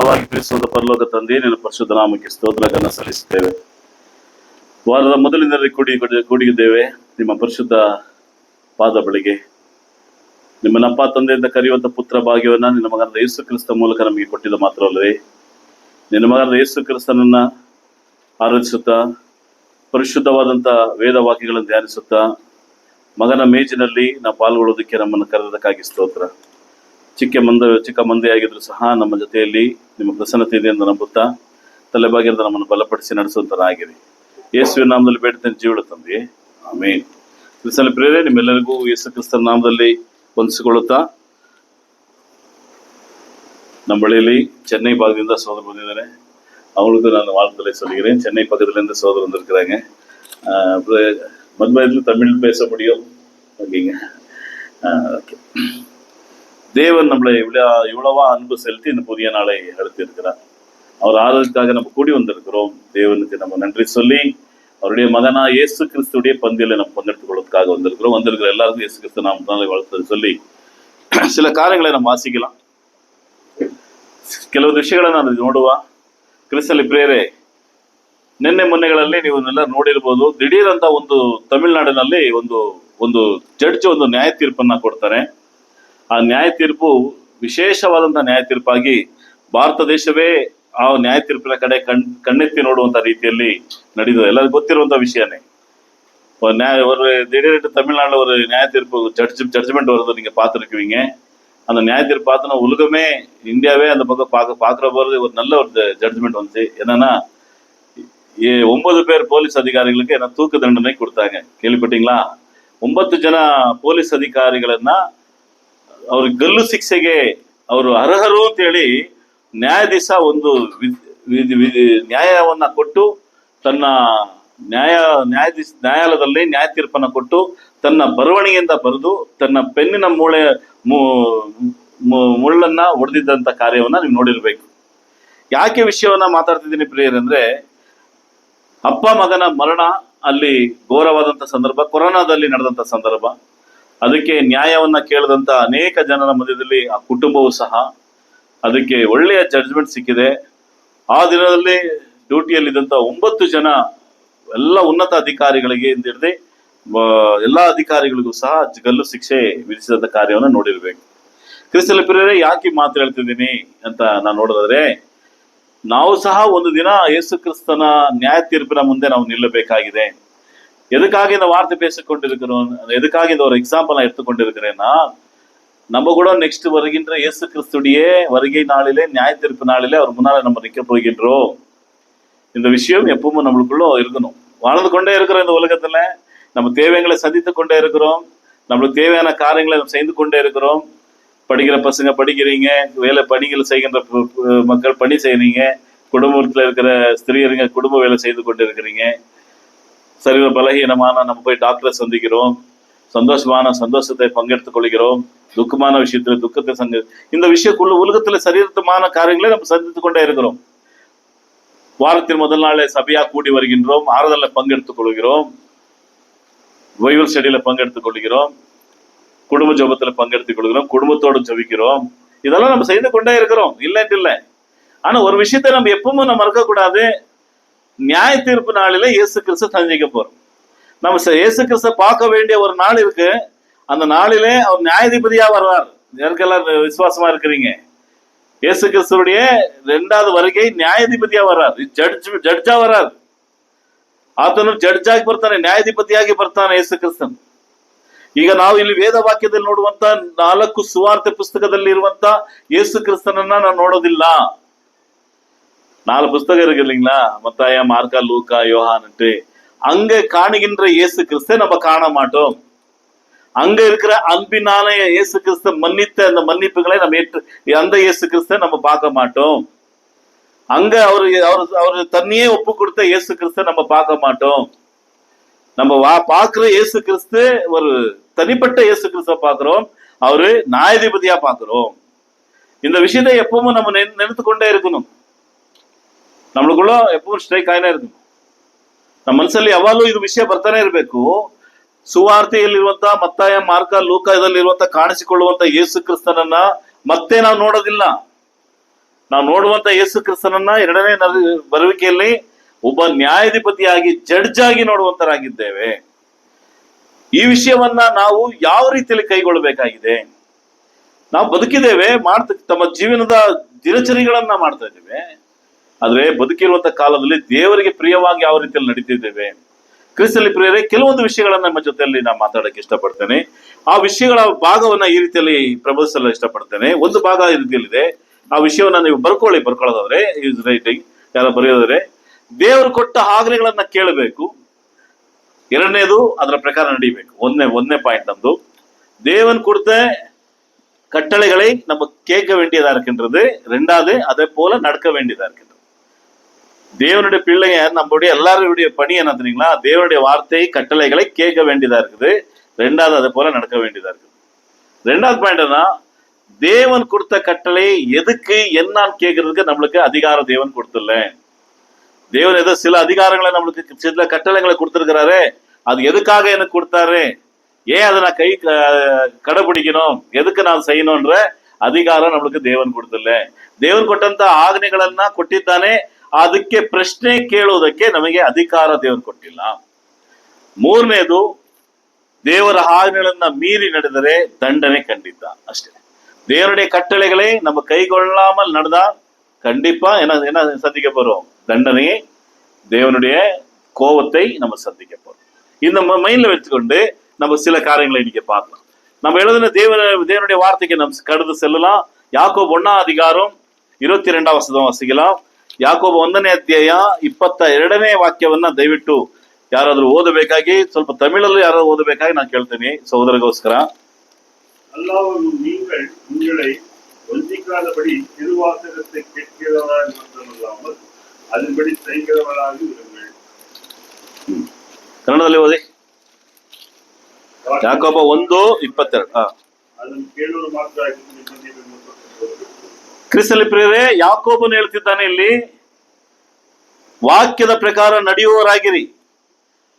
ಬಹಳವಾಗಿ ಪ್ರೀತಿಸುವಂತ ಪರಲೋಕ ತಂದೆ, ನಿನ್ನ ಪರಿಶುದ್ಧ ನಾಮಕ್ಕೆ ಸ್ತೋತ್ರಗಳನ್ನು ಸಲ್ಲಿಸುತ್ತೇವೆ. ವಾರದ ಮೊದಲಿನಲ್ಲಿ ಕೂಡಿದ್ದೇವೆ ನಿಮ್ಮ ಪರಿಶುದ್ಧ ಪಾದ ಬಳಿಗೆ. ನಿಮ್ಮನ್ನಪ್ಪ ತಂದೆಯಿಂದ ಕರೆಯುವಂತ ಪುತ್ರ ಭಾಗ್ಯವನ್ನ ನಿನ್ನ ಮಗನಾದ ಯೇಸು ಕ್ರಿಸ್ತ ಮೂಲಕ ನಮಗೆ ಕೊಟ್ಟಿದ್ದ ಮಾತ್ರವಲ್ಲವೇ, ನಿನ್ನ ಮಗನಾದ ಯೇಸು ಕ್ರಿಸ್ತನನ್ನ ಆರಾಧಿಸುತ್ತಾ ಪರಿಶುದ್ಧವಾದಂಥ ವೇದ ವಾಕ್ಯಗಳನ್ನು ಧ್ಯಾನಿಸುತ್ತಾ ಮಗನ ಮೇಜಿನಲ್ಲಿ ನಾವು ಪಾಲ್ಗೊಳ್ಳೋದಕ್ಕೆ ನಮ್ಮನ್ನು ಕರೆದಕ್ಕಾಗಿ ಸ್ತೋತ್ರ. ಚಿಕ್ಕ ಮಂದೆಯಾಗಿದ್ರು ಸಹ ನಮ್ಮ ಜೊತೆಯಲ್ಲಿ ನಿಮ್ಮ ಪ್ರಸನ್ನತೆ ಇದೆ ಎಂದು ನಂಬುತ್ತಾ ತಲೆಬಾಗಿರದ ನಮ್ಮನ್ನು ಬಲಪಡಿಸಿ ನಡೆಸುವಂತನಾಗಿರಿ. ಯೇಸುವಿನ ನಾಮದಲ್ಲಿ ಬೇಡ್ತೇನೆ, ಜೀವಳ ತಂದೆ, ಆಮೇನ್. ಕ್ರಿಸ್ತನ ಪ್ರೇರೆ, ನಿಮ್ಮೆಲ್ಲರಿಗೂ ಯೇಸು ಕ್ರಿಸ್ತನ ನಾಮದಲ್ಲಿ ಹೊಂದಿಸಿಕೊಳ್ಳುತ್ತಾ, ನಮ್ಮ ಬಳಿಯಲ್ಲಿ ಚೆನ್ನೈ ಭಾಗದಿಂದ ಸೋದರ ಬಂದಿದ್ದಾರೆ. அவங்களுக்கு நான் வாழ்த்துக்களை சொல்கிறேன். சென்னை பக்கத்துலேருந்து சோதரர் வந்திருக்கிறாங்க. மதுமையில் தமிழ் பேச முடியும், ஓகேங்க. ஓகே. தேவன் நம்மளை இவ்வளவா அன்பு செலுத்தி இந்த புதிய நாளை அழுத்தி இருக்கிறார். அவர் ஆதரவுக்காக நம்ம கூடி வந்திருக்கிறோம். தேவனுக்கு நம்ம நன்றி சொல்லி அவருடைய மகனா இயேசு கிறிஸ்துடைய பந்தியில நம்ம பங்கெடுத்துக் கொள்வதற்காக வந்திருக்கிற எல்லாருக்கும் இயேசு கிறிஸ்து நாமத்தினாலே வாழ்த்து சொல்லி சில காரியங்களை நம்ம வாசிக்கலாம். ಕೆಲವು ವಿಷಯಗಳನ್ನ ನಾವು ನೋಡುವ. ಕ್ರಿಸ್ತಲ್ಲಿ ಪ್ರೇರೆ, ನಿನ್ನೆ ಮೊನ್ನೆಗಳಲ್ಲಿ ನೀವು ನೋಡಿರ್ಬೋದು, ದಿಢೀರ್ ಅಂತ ಒಂದು ತಮಿಳುನಾಡಿನಲ್ಲಿ ಒಂದು ಜಡ್ಜ್ ಒಂದು ನ್ಯಾಯ ತೀರ್ಪನ್ನ ಕೊಡ್ತಾರೆ. ಆ ನ್ಯಾಯ ತೀರ್ಪು ವಿಶೇಷವಾದಂತಹ ನ್ಯಾಯ ತೀರ್ಪಾಗಿ ಭಾರತ ದೇಶವೇ ಆ ನ್ಯಾಯ ತೀರ್ಪಿನ ಕಡೆ ಕಣ್ಣೆತ್ತಿ ನೋಡುವಂತ ರೀತಿಯಲ್ಲಿ ನಡೆದಿದೆ. ಎಲ್ಲರಿಗೂ ಗೊತ್ತಿರುವಂತ ವಿಷಯನೇ. ஒரு திடீரென்று தமிழ்நாடுல ஒரு நியாய தீர்ப்பு ஜட்ஜ்மெண்ட் வருது, நீங்க பார்த்துருக்குவீங்க. அந்த நியாய தீர்ப்பு பார்த்தோன்னா உலகமே, இந்தியாவே அந்த பக்கம் பார்க்குற போது ஒரு நல்ல ஒரு ஜட்ஜ்மெண்ட் வந்துச்சு. என்னன்னா 9 பேர் போலீஸ் அதிகாரிகளுக்கு என்ன தூக்கு தண்டனை கொடுத்தாங்க. ಕೇಳಿಪಟ್ಟಿங்களா? 9 ಜನ ಪೊಲೀಸ್ ಅಧಿಕಾರಿಗಳನ್ನ ಅವ್ರಿಗೆ ಗಲ್ಲು ಶಿಕ್ಷೆಗೆ ಅವರು ಅರ್ಹರು ಅಂತ ಹೇಳಿ ನ್ಯಾಯಾಧೀಶ ಒಂದು ನ್ಯಾಯವನ್ನ ಕೊಟ್ಟು ತನ್ನ ನ್ಯಾಯಾಲಯದಲ್ಲಿ ನ್ಯಾಯ ತೀರ್ಪನ್ನ ಕೊಟ್ಟು ತನ್ನ ಬರವಣಿಗೆಯಿಂದ ಬರೆದು ತನ್ನ ಪೆನ್ನಿನ ಮುಳ್ಳನ್ನ ಹೊಡೆದಿದ್ದಂತ ಕಾರ್ಯವನ್ನ ನೀವು ನೋಡಿರ್ಬೇಕು. ಯಾಕೆ ವಿಷಯವನ್ನ ಮಾತಾಡ್ತಿದ್ದೀನಿ ಪ್ರಿಯರಂದ್ರೆ, ಅಪ್ಪ ಮಗನ ಮರಣ ಅಲ್ಲಿ ಘೋರವಾದಂತ ಸಂದರ್ಭ, ಕೊರೋನಾದಲ್ಲಿ ನಡೆದಂತ ಸಂದರ್ಭ. ಅದಕ್ಕೆ ನ್ಯಾಯವನ್ನ ಕೇಳದಂತ ಅನೇಕ ಜನರ ಮಧ್ಯದಲ್ಲಿ ಆ ಕುಟುಂಬವೂ ಸಹ ಅದಕ್ಕೆ ಒಳ್ಳೆಯ ಜಡ್ಜ್ಮೆಂಟ್ ಸಿಕ್ಕಿದೆ. ಆ ದಿನದಲ್ಲಿ ಡ್ಯೂಟಿಯಲ್ಲಿದ್ದಂತ 9 ಜನ ಎಲ್ಲ ಉನ್ನತ ಅಧಿಕಾರಿಗಳಿಗೆ ಹಿಡಿದು ಎಲ್ಲಾ ಅಧಿಕಾರಿಗಳಿಗೂ ಸಹ ಗಲ್ಲು ಶಿಕ್ಷೆ ವಿಧಿಸಿದಂತ ಕಾರ್ಯವನ್ನು ನೋಡಿರ್ಬೇಕು. ಕ್ರಿಸ್ತನ ಪ್ರಿಯರೇ, ಯಾಕೆ ಮಾತು ಹೇಳ್ತಿದ್ದೀನಿ ಅಂತ ನಾನು ನೋಡಿದ್ರೆ, ನಾವು ಸಹ ಒಂದು ದಿನ ಯೇಸು ಕ್ರಿಸ್ತನ ನ್ಯಾಯ ತೀರ್ಪಿನ ಮುಂದೆ ನಾವು ನಿಲ್ಲಬೇಕಾಗಿದೆ. எதுக்காக இந்த வார்த்தை பேசிக்கொண்டிருக்கிறோம், எதுக்காக இந்த ஒரு எக்ஸாம்பிள் நான் எடுத்துக்கொண்டிருக்கிறேன்னா, நம்ம கூட நெக்ஸ்ட் வருகின்ற இயேசு கிறிஸ்துடைய வருகை நாளிலே, நியாய தீர்ப்பு நாளிலே அவர் முன்னால நம்ம நிற்க போகின்றோம். இந்த விஷயம் எப்பவும் நம்மளுக்குள்ள இருக்கணும். வாழ்ந்து கொண்டே இருக்கிறோம் இந்த உலகத்துல, நம்ம தேவைகளை சந்தித்து கொண்டே இருக்கிறோம், நம்மளுக்கு தேவையான காரியங்களை நம்ம செய்து கொண்டே இருக்கிறோம். படிக்கிற பசங்க படிக்கிறீங்க, பணிகள் செய்கின்ற மக்கள் பணி செய்யறீங்க, குடும்பத்துல இருக்கிற ஸ்திரீங்க குடும்ப வேலை செய்து கொண்டு இருக்கிறீங்க. சரீர பலகீனமான நம்ம போய் டாக்டரை சந்திக்கிறோம், சந்தோஷத்தை பங்கெடுத்துக் கொள்கிறோம், துக்கமான விஷயத்துல துக்கத்தை இந்த விஷயக்குள்ள உலகத்துல சரீரமான காரியங்களை நம்ம சந்தித்துக் கொண்டே இருக்கிறோம். வாரத்தின் முதல் நாளே சபையா கூடி வருகின்றோம், ஆறுதல்ல பங்கெடுத்துக் கொள்கிறோம், பைபிள் ஸ்டடியில பங்கெடுத்துக் கொள்கிறோம், குடும்ப ஜபத்துல பங்கெடுத்துக் கொள்கிறோம், குடும்பத்தோடு ஜபிக்கிறோம். இதெல்லாம் நம்ம செய்து கொண்டே இருக்கிறோம், இல்லைன்ட்டு இல்லை. ஆனா ஒரு விஷயத்தை நம்ம எப்பவும் நம்ம மறக்கக்கூடாது. நியாய தீர்ப்பு நாளில இயேசு கிறிஸ்து சந்திக்க போறோம். நம்ம இயேசு கிறிஸ்து பார்க்க வேண்டிய ஒரு நாள் இருக்கு. அந்த நாளிலே அவர் நியாயாதிபதியா வர்றார். யாருக்கெல்லாம் விசுவாசமா இருக்கிறீங்க? இயேசு கிறிஸ்துடைய 2வது வருகை நிಯಾಯಾಧಿಪತಿயா வர்றார், ಜಡ್ಜಾ வர்றார். ಆತನು ಜಡ್ಜ್ ಆಗಿ ಬರ್ತಾನೆ, ನ್ಯಾಯಾಧಿಪತಿಯಾಗಿ ಬರ್ತಾನೆ ಯೇಸು ಕ್ರಿಸ್ತನ್. ಈಗ ನಾವು ಇಲ್ಲಿ ವೇದ ವಾಕ್ಯದಲ್ಲಿ ನೋಡುವಂತ 4 ಸುವಾರ್ತೆ ಪುಸ್ತಕದಲ್ಲಿ ಇರುವಂತ ಯೇಸು ಕ್ರಿಸ್ತನನ್ನ ನಾವು ನೋಡೋದಿಲ್ಲ. 4 புஸ்தகம் இருக்கு இல்லைங்களா? மத்தாயா, மார்க்கா, லூக்கா, யோகான்ட்டு. அங்க காணுகின்ற இயேசு கிறிஸ்தை நம்ம காண மாட்டோம். அங்க இருக்கிற அன்பினால இயேசு கிறிஸ்து மன்னித்த அந்த மன்னிப்புகளை நம்ம அந்த இயேசு கிறிஸ்தை நம்ம பார்க்க மாட்டோம். அங்க அவரு தன்னையே ஒப்பு கொடுத்த இயேசு கிறிஸ்தை நம்ம பார்க்க மாட்டோம். நம்ம பார்க்கிற இயேசு கிறிஸ்து ஒரு தனிப்பட்ட இயேசு கிறிஸ்துவ பார்க்கிறோம், அவரு நியாயாதிபதியா பார்க்கிறோம். இந்த விஷயத்தை எப்பவும் நம்ம நினைத்து கொண்டே இருக்கணும். நம்மளுக்குள்ள எப்பவும் ಸ್ಟ್ರೈಕ್ ಆಯ್ನೇ ಇರ್ಬೇಕು. ನಮ್ಮ ಮನಸ್ಸಲ್ಲಿ ಯಾವಾಗಲೂ ಇದು ವಿಷಯ ಬರ್ತಾನೆ ಇರಬೇಕು. ಸುವಾರ್ತೆಯಲ್ಲಿರುವಂತ ಮತ್ತಾಯ, ಮಾರ್ಕ, ಲೂಕ ಇದಲ್ಲಿರುವಂತ ಕಾಣಿಸಿಕೊಳ್ಳುವಂತ ಯೇಸು ಕ್ರಿಸ್ತನನ್ನ ಮತ್ತೆ ನಾವು ನೋಡೋದಿಲ್ಲ. ನಾವು ನೋಡುವಂತ ಯೇಸು ಕ್ರಿಸ್ತನನ್ನ ಎರಡನೇ ಬರುವಿಕೆಯಲ್ಲಿ ಒಬ್ಬ ನ್ಯಾಯಾಧಿಪತಿಯಾಗಿ ಜಡ್ಜ್ ಆಗಿ ನೋಡುವಂತರಾಗಿದ್ದೇವೆ. ಈ ವಿಷಯವನ್ನ ನಾವು ಯಾವ ರೀತಿಯಲ್ಲಿ ಕೈಗೊಳ್ಳಬೇಕಾಗಿದೆ? ನಾವು ಬದುಕಿದ್ದೇವೆ, ತಮ್ಮ ಜೀವನದ ದಿನಚರಿಗಳನ್ನ ಮಾಡ್ತಾ ಇದ್ದೇವೆ. ಆದ್ರೆ ಬದುಕಿರುವಂತ ಕಾಲದಲ್ಲಿ ದೇವರಿಗೆ ಪ್ರಿಯವಾಗಿ ಯಾವ ರೀತಿಯಲ್ಲಿ ನಡೀತಿದ್ದೇವೆ? ಕ್ರಿಸ್ತಲ್ಲಿ ಪ್ರಿಯರೇ, ಕೆಲವೊಂದು ವಿಷಯಗಳನ್ನ ನಮ್ಮ ಜೊತೆಯಲ್ಲಿ ನಾನು ಮಾತಾಡಕ್ಕೆ ಇಷ್ಟಪಡ್ತೇನೆ. ಆ ವಿಷಯಗಳ ಭಾಗವನ್ನ ಈ ರೀತಿಯಲ್ಲಿ ಪ್ರಬೋಧಿಸಲು ಇಷ್ಟಪಡ್ತೇನೆ. ಒಂದು ಭಾಗ ಈ ರೀತಿಯಲ್ಲಿದೆ. ಆ ವಿಷಯವನ್ನ ನೀವು ಬರ್ಕೊಳ್ಳೋದಾದ್ರೆ ಯೂಸ್ ರೈಟಿಂಗ್ ಯಾರು ಬರೆಯೋದಾದ್ರೆ, ದೇವರು ಕೊಟ್ಟ ಆಜ್ಞೆಗಳನ್ನ ಕೇಳಬೇಕು. ಎರಡನೇದು ಅದರ ಪ್ರಕಾರ ನಡೀಬೇಕು. ಒಂದನೇ ಪಾಯಿಂಟ್ ನಮ್ದು, தேவன் கொடுத்த கட்டளைகளை நம்ம கேட்க வேண்டியதா இருக்கின்றது. ரெண்டாவது அதை போல நடக்க வேண்டியதா இருக்கின்றது. தேவனுடைய பிள்ளைங்க நம்மளுடைய எல்லாருடைய பணி என்ன தெரியுங்களா? தேவனுடைய வார்த்தை கட்டளைகளை கேட்க வேண்டியதா இருக்குது. ரெண்டாவது அதை போல நடக்க வேண்டியதா இருக்குது. ரெண்டாவது பாயிண்ட் என்ன, தேவன் கொடுத்த கட்டளை எதுக்கு என்னன்னு கேட்கறதுக்கு நம்மளுக்கு அதிகாரம் தேவன் கொடுத்துள்ள. தேவன் ஏதோ சில அதிகாரங்களை நம்மளுக்கு சில கட்டளைகளை கொடுத்திருக்கிறாரு. அது எதுக்காக எனக்கு கொடுத்தாரு, ஏன் அதை நான் கடைபிடிக்கணும், எதுக்கு நான் செய்யணும்ன்ற ಅಧಿಕಾರ ನಮಗೆ ದೇವನ್ ಕೊಡ್ತಿಲ್ಲ. ದೇವನ್ ಕೊಟ್ಟಂತ ಆಜ್ಞೆಗಳನ್ನ ಕೊಟ್ಟಿದ್ದಾನೆ, ಅದಕ್ಕೆ ಪ್ರಶ್ನೆ ಕೇಳುವುದಕ್ಕೆ ನಮಗೆ ಅಧಿಕಾರ ದೇವನ್ ಕೊಟ್ಟಿಲ್ಲ. ಮೂರನೇದು, ದೇವರ ಆಜ್ಞೆಗಳನ್ನ ಮೀರಿ ನಡೆದರೆ ದಂಡನೆ ಖಂಡಿತ. ಅಷ್ಟೇ. தேவனுடைய கட்டளைகளை நம்ம கைகொள்ளாமல் நடந்தா கண்டிப்பா என்ன சந்திக்க போறோம்? தண்டனையை, தேவனுடைய கோபத்தை நம்ம சந்திக்க போறோம். இந்த மைண்ட்ல வச்சுக்கொண்டு நம்ம சில காரியங்களை இன்னைக்கு பார்க்கலாம். நம்ம எழுதின தேவனுடைய வார்த்தைக்கு நம்ம கடந்து செல்லலாம். யாக்கோபு 1 அதிகாரம் 22 ವಚನ ವಾಸಿக்கலாம். ಯಾಕೋಬ 1ನೇ ಅಧ್ಯಾಯ 22ನೇ ವಾಕ್ಯವನ್ನ ದಯವಿಟ್ಟು ಯಾರಾದ್ರೂ ಓದಬೇಕಾಗಿ, ಸ್ವಲ್ಪ ತಮಿಳಲ್ಲಿ ಯಾರಾದ್ರೂ ಓದಬೇಕಾಗಿ ನಾನು ಕೇಳ್ತೀನಿ ಸಹೋದರಗೋಸ್ಕರ. அல்லாஹ்வும் நீங்கள் உங்களை வஞ்சிக்காதபடி திருவாசகத்தை கேட்கிறவராக மட்டுமல்லாமல் அதன்படி செய்கிறவராக இருங்கள். ಕನ್ನಡದಲ್ಲಿ ಓದಿ. ಯಾಕೋಬ 1:22. ಅದನ್ನು ಕೇಳಲು ಮಾತ್ರ ಕ್ರಿಸ್ತಲ್ಲಿ ಪ್ರಿಯರೇ, ಯಾಕೋಬನು ಹೇಳ್ತಿದ್ದಾನೆ ಇಲ್ಲಿ, ವಾಕ್ಯದ ಪ್ರಕಾರ ನಡೆಯುವವರಾಗಿರಿ,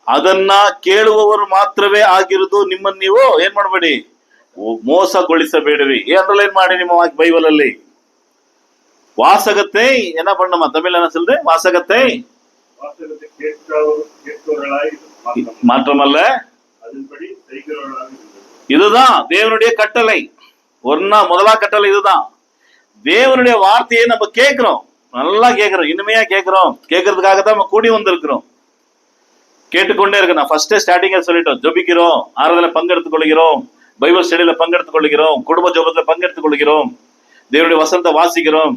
ಅದನ್ನ ಕೇಳುವವರು ಮಾತ್ರವೇ ಆಗಿರುವುದು. ನಿಮ್ಮನ್ನು ನೀವು ಏನ್ ಮಾಡಬೇಡಿ, ಮೋಸಗೊಳಿಸಬೇಡಿರಿ. ಅಂಡರ್ಲೈನ್ ಮಾಡಿ ನಿಮ್ಮ ಬೈಬಲ್ ಅಲ್ಲಿ. ವಾಸಗத்தை என்ன பண்ணணுமா? தமிழ் என்ன சொல்லுது? வாசகத்தை மாற்றமல்ல, இதுதான் தேவனுடைய கட்டளை. முதலா கட்டளை இதுதான். தேவனுடைய வார்த்தையை நம்ம கேட்கிறோம், நல்லா கேட்கிறோம், இனிமையா கேட்கிறோம். கேட்கறதுக்காக தான் நம்ம கூடி வந்திருக்கிறோம். கேட்டுக்கொண்டே இருக்கு. நான் ஃபர்ஸ்ட் ஸ்டார்டிங்க சொல்லிட்டோம், ஜெபிக்கிறோம், ஆராதனை பங்கெடுத்துக் கொள்கிறோம், பைபிள் ஸ்டடியில பங்கெடுத்துக் கொள்கிறோம், குடும்ப ஜெபத்துல பங்கெடுத்துக் கொள்கிறோம், தேவனுடைய வசனத்தை வாசிக்கிறோம்,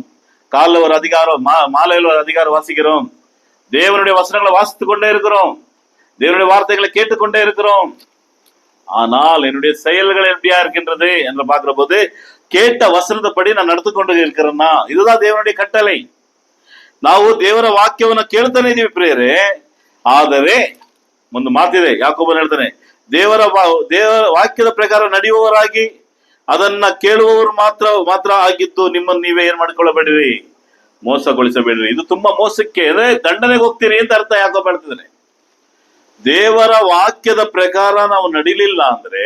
காலைல ஒரு அதிகாரம், மாலையில ஒரு அதிகாரம் வாசிக்கிறோம், தேவனுடைய வசனங்களை வாசித்துக் கொண்டே இருக்கிறோம், தேவனுடைய வார்த்தைகளை கேட்டுக்கொண்டே இருக்கிறோம். ஆனால் என்னுடைய செயல்கள் எப்படியா இருக்கின்றது என்று பார்க்கிற போது, கேட்ட ವಚನದಪಡಿ ನಾನು ನಡೆದುಕೊಂಡು ಇರ್ಕರನ್ನ. இதுதான் தேவனுடைய ಕಟ್ಟಳೆ. ನಾವು ದೇವರ ವಾಕ್ಯವನ್ನು ಕೇಳ್ತಾನೆ ಇದೀವಿ ಪ್ರಿಯರೇ. ಆದರೆ ಒಂದು ಮಾತಿದೆ, ಯಾಕೋಬನು ಹೇಳ್ತಾನೆ, ದೇವರ ವಾಕ್ಯದ ಪ್ರಕಾರ ನಡೆಯುವವರಾಗಿ ಅದನ್ನ ಕೇಳುವವರು ಮಾತ್ರ ಆಗಿದ್ದು ನಿಮ್ಮನ್ನು ನೀವೇ ಏನ್ ಮಾಡ್ಕೊಳ್ಳಬೇಡಿರಿ, ಮೋಸಗೊಳಿಸಬೇಡ್ರಿ. ಇದು ತುಂಬಾ ಮೋಸಕ್ಕೆ, ದಂಡನೆಗೆ ಹೋಗ್ತೀರಿ ಅಂತ ಅರ್ಥ ಯಾಕೋಬ ಹೇಳ್ತಿದ್ದಾನೆ. ದೇವರ ವಾಕ್ಯದ ಪ್ರಕಾರ ನಾವು ನಡಿಲಿಲ್ಲ ಅಂದ್ರೆ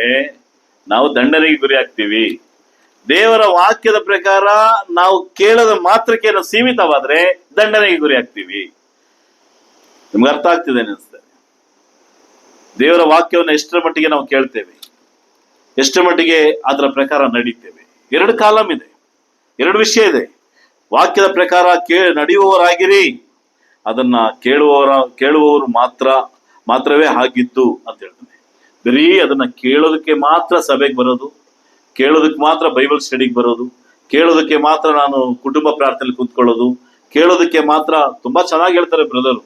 ನಾವು ದಂಡನೆಗೆ ಗುರಿ ಆಗ್ತೀವಿ. ದೇವರ ವಾಕ್ಯದ ಪ್ರಕಾರ ನಾವು ಕೇಳದ ಮಾತ್ರಕ್ಕೆ ನಾವು ಸೀಮಿತವಾದ್ರೆ ದಂಡನೆಗೆ ಗುರಿ ಆಗ್ತೀವಿ. ನಿಮ್ಗೆ ಅರ್ಥ ಆಗ್ತಿದೆ ಅನಿಸ್ತದೆ? ದೇವರ ವಾಕ್ಯವನ್ನು ಎಷ್ಟರ ಮಟ್ಟಿಗೆ ನಾವು ಕೇಳ್ತೇವೆ, ಎಷ್ಟರ ಮಟ್ಟಿಗೆ ಅದರ ಪ್ರಕಾರ ನಡೀತೇವೆ. 2 ಕಾಲಮ್ ಇದೆ, 2 ವಿಷಯ ಇದೆ. ವಾಕ್ಯದ ಪ್ರಕಾರ ನಡೆಯುವವರಾಗಿರಿ, ಅದನ್ನ ಕೇಳುವವರು ಮಾತ್ರವೇ ಆಗಿದ್ದು ಅಂತ ಹೇಳ್ತಾನೆ. ಬರೀ ಅದನ್ನ ಕೇಳೋದಕ್ಕೆ ಮಾತ್ರ ಸಭೆಗೆ ಬರೋದು, ಕೇಳೋದಕ್ಕೆ ಮಾತ್ರ ಬೈಬಲ್ ಸ್ಟಡಿಗೆ ಬರೋದು, ಕೇಳೋದಕ್ಕೆ ಮಾತ್ರ ನಾನು ಕುಟುಂಬ ಪ್ರಾರ್ಥನೆಯಲ್ಲಿ ಕೂತ್ಕೊಳ್ಳೋದು, ಕೇಳೋದಕ್ಕೆ ಮಾತ್ರ. ತುಂಬಾ ಚೆನ್ನಾಗಿ ಹೇಳ್ತಾರೆ ಬ್ರದರ್,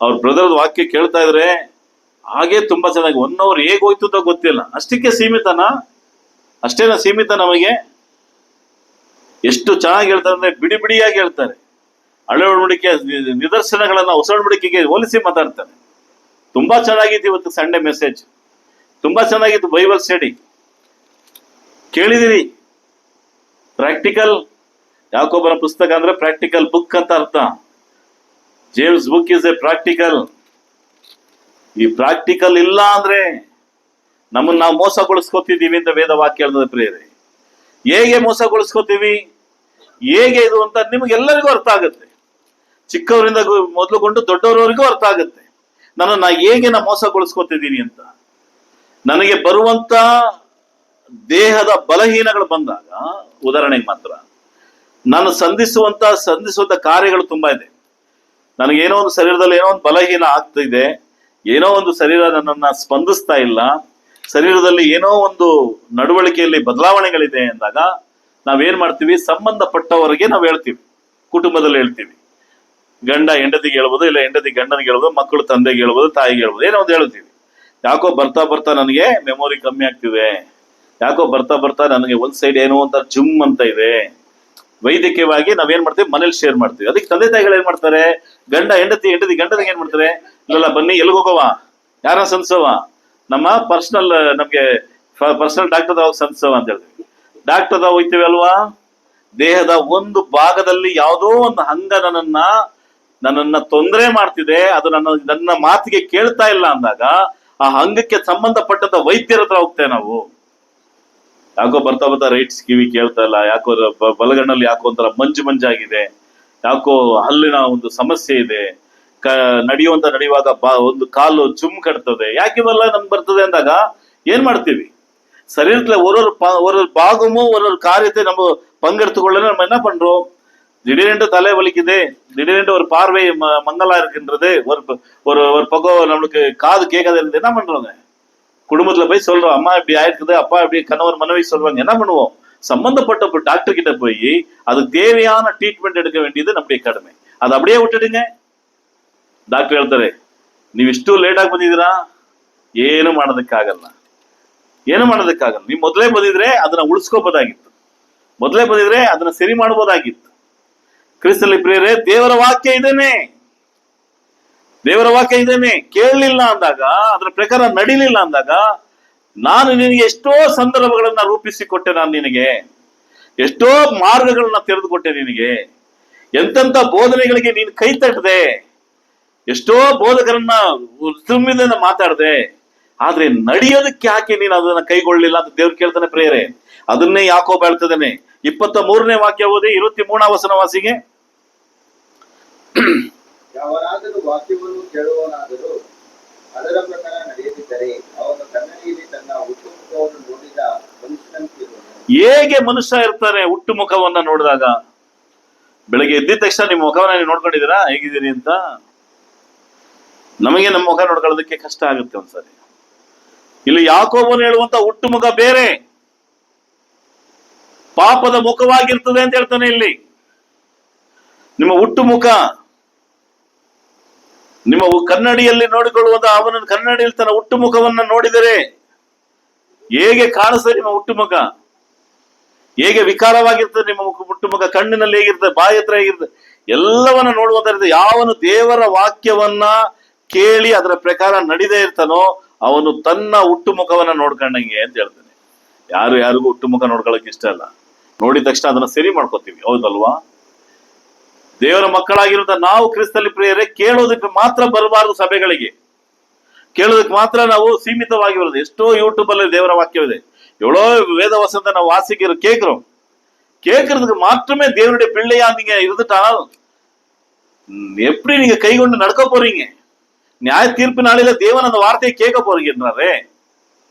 ಅವ್ರ ಬ್ರದರ್ ವಾಕ್ಯ ಕೇಳ್ತಾ ಇದ್ರೆ ಹಾಗೆ ತುಂಬಾ ಚೆನ್ನಾಗಿ 1 hour ಹೇಗೆ ಹೋಯ್ತು ಅಂತ ಗೊತ್ತಿಲ್ಲ. ಅಷ್ಟಕ್ಕೆ ಅಷ್ಟೇನ ಸೀಮಿತ ನಮಗೆ? ಎಷ್ಟು ಚೆನ್ನಾಗಿ ಹೇಳ್ತಾರೆ ಅಂದ್ರೆ ಬಿಡಿಯಾಗಿ ಹೇಳ್ತಾರೆ. ಹಳೆ ಒಡಂಬಡಿಕೆ ನಿದರ್ಶನಗಳನ್ನ ಹೊಸ ಒಡಂಬಡಿಕೆಗೆ ಹೋಲಿಸಿ ಮಾತಾಡ್ತಾರೆ. ತುಂಬಾ ಚೆನ್ನಾಗಿತ್ತು ಇವತ್ತು ಸಂಡೇ ಮೆಸೇಜ್, ತುಂಬಾ ಚೆನ್ನಾಗಿತ್ತು ಬೈಬಲ್ ಸ್ಟಡಿ. ಕೇಳಿದಿರಿ? ಪ್ರಾಕ್ಟಿಕಲ್. ಯಾಕೋಬನ ಪುಸ್ತಕ ಅಂದ್ರೆ ಪ್ರಾಕ್ಟಿಕಲ್ ಬುಕ್ ಅಂತ ಅರ್ಥ. James book is A practical. ಈ ಪ್ರಾಕ್ಟಿಕಲ್ ಇಲ್ಲ ಅಂದ್ರೆ ನಮ್ಮನ್ನ ನಾವು ಮೋಸಗೊಳಿಸ್ಕೊತಿದ್ದೀವಿ ಅಂತ ವೇದ ವಾಕ್ಯ ಹೇಳ್ತದೆ ಪ್ರಿಯರೇ. ಹೇಗೆ ಮೋಸಗೊಳಿಸ್ಕೊತೀವಿ? ಹೇಗೆ ಇದು ಅಂತ ನಿಮಗೆಲ್ಲರಿಗೂ ಅರ್ಥ ಆಗುತ್ತೆ. ಚಿಕ್ಕವರಿಂದ ಮೊದಲುಗೊಂಡು ದೊಡ್ಡವರವರೆಗೂ ಅರ್ಥ ಆಗುತ್ತೆ ನಾ ಹೇಗೆ ಮೋಸಗೊಳಿಸ್ಕೊತಿದ್ದೀನಿ ಅಂತ. ನನಗೆ ಬರುವಂತ ದೇಹದ ಬಲಹೀನಗಳು ಬಂದಾಗ, ಉದಾಹರಣೆಗೆ ಮಾತ್ರ ನಾನು ಸಂಧಿಸುವಂತ ಕಾರ್ಯಗಳು ತುಂಬಾ ಇದೆ. ನನಗೇನೋ ಒಂದು ಶರೀರದಲ್ಲಿ ಏನೋ ಒಂದು ಬಲಹೀನ ಆಗ್ತಿದೆ, ಏನೋ ಒಂದು ಶರೀರ ನನ್ನನ್ನ ಸ್ಪಂದಿಸ್ತಾ ಇಲ್ಲ, ಶರೀರದಲ್ಲಿ ಏನೋ ಒಂದು ನಡವಳಿಕೆಯಲ್ಲಿ ಬದಲಾವಣೆಗಳಿದೆ ಅಂದಾಗ ನಾವೇನ್ ಮಾಡ್ತೀವಿ, ಸಂಬಂಧಪಟ್ಟವರಿಗೆ ನಾವು ಹೇಳ್ತೀವಿ, ಕುಟುಂಬದಲ್ಲಿ ಹೇಳ್ತೀವಿ. ಗಂಡ ಹೆಂಡತಿಗೆ ಹೇಳ್ಬೋದು, ಇಲ್ಲ ಹೆಂಡತಿ ಗಂಡನಿಗೆ ಹೇಳ್ಬೋದು, ಮಕ್ಕಳು ತಂದೆಗೆ ಹೇಳ್ಬೋದು, ತಾಯಿಗೆ ಹೇಳ್ಬೋದು, ಏನೋ ಒಂದು ಹೇಳ್ತೀವಿ. ಯಾಕೋ ಬರ್ತಾ ನನಗೆ ಮೆಮೊರಿ ಕಮ್ಮಿ ಆಗ್ತಿದೆ, ಯಾಕೋ ಬರ್ತಾ ನನಗೆ ಒಂದ್ ಸೈಡ್ ಏನೋ ಅಂತ ಜುಮ್ ಅಂತ ಇದೆ. ವೈದ್ಯಕೀಯವಾಗಿ ನಾವೇನ್ ಮಾಡ್ತೀವಿ, ಮನೇಲಿ ಶೇರ್ ಮಾಡ್ತೀವಿ. ಅದಕ್ಕೆ ತಂದೆ ತಾಯಿಗಳು ಏನ್ ಮಾಡ್ತಾರೆ, ಹೆಂಡತಿ ಗಂಡನಿಗೆ ಏನ್ ಮಾಡ್ತಾರೆ, ಇಲ್ಲ ಬನ್ನಿ ಎಲ್ಗ ಹೋಗವ, ಯಾರ ಸಂಸವ, ನಮ್ಮ ನಮ್ಗೆ ಪರ್ಸನಲ್ ಡಾಕ್ಟರ್ ಸಂಸವ ಅಂತ ಹೇಳ್ತೀವಿ. ಡಾಕ್ಟರ್ ಹೋಗ್ತೀವಿ ಅಲ್ವಾ, ದೇಹದ ಒಂದು ಭಾಗದಲ್ಲಿ ಯಾವುದೋ ಒಂದು ಅಂಗ ನನ್ನನ್ನ ತೊಂದರೆ ಮಾಡ್ತಿದೆ, ಅದು ನನ್ನ ಮಾತಿಗೆ ಕೇಳ್ತಾ ಇಲ್ಲ ಅಂದಾಗ ಆ ಅಂಗಕ್ಕೆ ಸಂಬಂಧಪಟ್ಟಂತ ವೈದ್ಯರ ಹತ್ರ ಹೋಗ್ತೇವೆ ನಾವು. ಯಾಕೋ ಬರ್ತಾ ರೈಟ್ಸ್ ಕಿವಿ ಕೇಳ್ತಾ ಇಲ್ಲ, ಯಾಕೋ ಬಲಗಣ್ಣಲ್ಲಿ ಯಾಕೋ ಒಂಥರ ಮಂಜಾಗಿದೆ, ಯಾಕೋ ಹಲ್ಲಿನ ಒಂದು ಸಮಸ್ಯೆ ಇದೆ, ನಡೆಯುವಾಗ ಒಂದು ಕಾಲು ಜುಮ್ ಕಟ್ತದೆ, ಯಾಕಿವೆಲ್ಲ ನಮ್ಗೆ ಬರ್ತದೆ ಅಂದಾಗ ಏನ್ ಮಾಡ್ತೀವಿ, ಶರೀರத்துல ஒரு பாகமும் ஒரு காரியத்தை நம்ம பங்கெடுத்துக்கொள்ள நம்ம என்ன பண்றோம், திடீரென்று தலை வலிக்குது, திடீரென்று ஒரு பார்வை மங்கலா இருக்கின்றது, ஒரு பக்கம் நம்மளுக்கு காது கேட்காத இருந்து என்ன பண்றோங்க, குடும்பத்துல போய் சொல்றோம், அம்மா இப்படி ஆயிருக்குது, அப்பா இப்படி, கணவர் மனைவி சொல்றாங்க, என்ன பண்ணுவோம், சம்பந்தப்பட்ட டாக்டர் கிட்ட போய் அதுக்கு தேவையான ட்ரீட்மெண்ட் எடுக்க வேண்டியது நம்முடைய கடமை. அதை அப்படியே விட்டுடுங்க. ಡಾಕ್ಟರ್ ಹೇಳ್ತಾರೆ, ನೀವಿಷ್ಟು ಲೇಟ್ ಆಗಿ ಬಂದಿದ್ದೀರಾ, ಏನು ಮಾಡೋದಕ್ಕಾಗಲ್ಲ. ನೀವು ಮೊದಲೇ ಬಂದಿದ್ರೆ ಅದನ್ನ ಉಳಿಸ್ಕೋಬೋದಾಗಿತ್ತು, ಮೊದಲೇ ಬಂದಿದ್ರೆ ಅದನ್ನ ಸರಿ ಮಾಡಬಹುದಾಗಿತ್ತು. ಕ್ರಿಸ್ತನಲ್ಲಿ ಪ್ರಿಯರೇ, ದೇವರ ವಾಕ್ಯ ಇದೇನೆ, ಕೇಳಲಿಲ್ಲ ಅಂದಾಗ, ಅದರ ಪ್ರಕಾರ ನಡಿಲಿಲ್ಲ ಅಂದಾಗ, ನಾನು ನಿನಗೆ ಎಷ್ಟೋ ಸಂದರ್ಭಗಳನ್ನ ರೂಪಿಸಿಕೊಟ್ಟೆ, ನಾನು ನಿನಗೆ ಎಷ್ಟೋ ಮಾರ್ಗಗಳನ್ನ ತೆರೆದುಕೊಟ್ಟೆ, ನಿನಗೆ ಎಂತೆಂತ ಬೋಧನೆಗಳಿಗೆ ನೀನು ಕೈ ತಟ್ಟದೆ, ಎಷ್ಟೋ ಬೋಧಕರನ್ನ ತುಂಬಿದ ಮಾತಾಡದೆ, ಆದ್ರೆ ನಡೆಯೋದಕ್ಕೆ ಯಾಕೆ ನೀನು ಅದನ್ನ ಕೈಗೊಳ್ಳಿಲ್ಲ ಅಂತ ದೇವ್ರು ಕೇಳ್ತಾನೆ. ಪ್ರೇಯರೇ, ಅದನ್ನೇ ಯಾಕೋಬ ಹೇಳ್ತದೇನೆ. 23ನೇ ವಾಕ್ಯ ಓದಿ, 23ನೇ ವಚನವಾಸಿಗೆ. ಯಾವನಾದರೂ ವಾಕ್ಯವನ್ನು ಕೇಳುವವನಾದರೂ ಅದರ ಪ್ರಕಾರ ನಡೆಯದಿದ್ದರೆ ಅವನು ಕನ್ನಡಿಯಲ್ಲಿ ತನ್ನ ಹುಟ್ಟುಮುಖವನ್ನು ನೋಡಿದ ಮನುಷ್ಯನಂತೆ ಹೇಗೆ ಮನುಷ್ಯ ಇರ್ತಾನೆ ಹುಟ್ಟು ಮುಖವನ್ನ ನೋಡಿದಾಗ? ಬೆಳಗ್ಗೆ ಎದ್ದಿದ ತಕ್ಷಣ ನಿಮ್ಮ ಮುಖವನ್ನ ನೀವು ನೋಡ್ಕೊಂಡಿದ್ದೀರಾ ಹೇಗಿದ್ದೀರಿ ಅಂತ? ನಮಗೆ ನಮ್ಮ ಮುಖ ನೋಡ್ಕೊಳ್ಳೋದಕ್ಕೆ ಕಷ್ಟ ಆಗುತ್ತೆ ಒಂದ್ಸರಿ. ಇಲ್ಲಿ ಯಾಕೋಬನು ಹೇಳುವಂತ ಹುಟ್ಟು ಮುಖ ಬೇರೆ, ಪಾಪದ ಮುಖವಾಗಿರ್ತದೆ ಅಂತ ಹೇಳ್ತಾನೆ ಇಲ್ಲಿ. ನಿಮ್ಮ ಹುಟ್ಟು ಮುಖ, ನಿಮ್ಮ ಕನ್ನಡಿಯಲ್ಲಿ ನೋಡಿಕೊಳ್ಳುವಂತ ಅವನ ಕನ್ನಡಿಯಲ್ಲಿ ತನ್ನ ಹುಟ್ಟು ಮುಖವನ್ನ ನೋಡಿದರೆ ಹೇಗೆ ಕಾಣಿಸ್ತದೆ ನಿಮ್ಮ ಹುಟ್ಟು ಮುಖ, ಹೇಗೆ ವಿಕಾರವಾಗಿರ್ತದೆ ನಿಮ್ಮ ಹುಟ್ಟು ಮುಖ, ಕಣ್ಣಿನಲ್ಲಿ ಹೇಗಿರ್ತದೆ, ಬಾಯಿ ಹತ್ರ ಹೇಗಿರ್ತದೆ, ಎಲ್ಲವನ್ನ ನೋಡುವಂತ. ಯಾವನು ದೇವರ ವಾಕ್ಯವನ್ನ ಕೇಳಿ ಅದರ ಪ್ರಕಾರ ನಡಿದೇ ಇರ್ತಾನೋ ಅವನು ತನ್ನ ಹುಟ್ಟು ಮುಖವನ್ನ ನೋಡ್ಕೊಂಡಂಗೆ ಅಂತ ಹೇಳ್ತಾನೆ. ಯಾರಿಗೂ ಹುಟ್ಟು ಮುಖ ನೋಡ್ಕೊಳಕ್ ಇಷ್ಟ ಇಲ್ಲ. ನೋಡಿದ ತಕ್ಷಣ ಅದನ್ನ ಸರಿ ಮಾಡ್ಕೋತೀವಿ, ಹೌದಲ್ವಾ? ದೇವರ ಮಕ್ಕಳಾಗಿರುವಂತ ನಾವು ಕ್ರಿಸ್ತಲ್ಲಿ ಪ್ರಿಯರೇ, ಕೇಳೋದಕ್ಕೆ ಮಾತ್ರ ಬರಬಾರದು, ಸಭೆಗಳಿಗೆ ಕೇಳೋದಕ್ಕೆ ಮಾತ್ರ ನಾವು ಸೀಮಿತವಾಗಿ ಬರೋದು. ಎಷ್ಟೋ ಯೂಟ್ಯೂಬ್ ಅಲ್ಲಿ ದೇವರ ವಾಕ್ಯವಿದೆ, எவ்வளோ வேத வசனத்தை நான் கேட்கறதுக்கு மாற்றமே தேவனுடைய பிள்ளையா நீங்க இருந்துட்டால் எப்படி நீங்க கை கொண்டு நடக்க போறீங்க? நியாய தீர்ப்பு நாளில தேவன் அந்த வார்த்தையை கேட்க போறீங்கன்றாரே.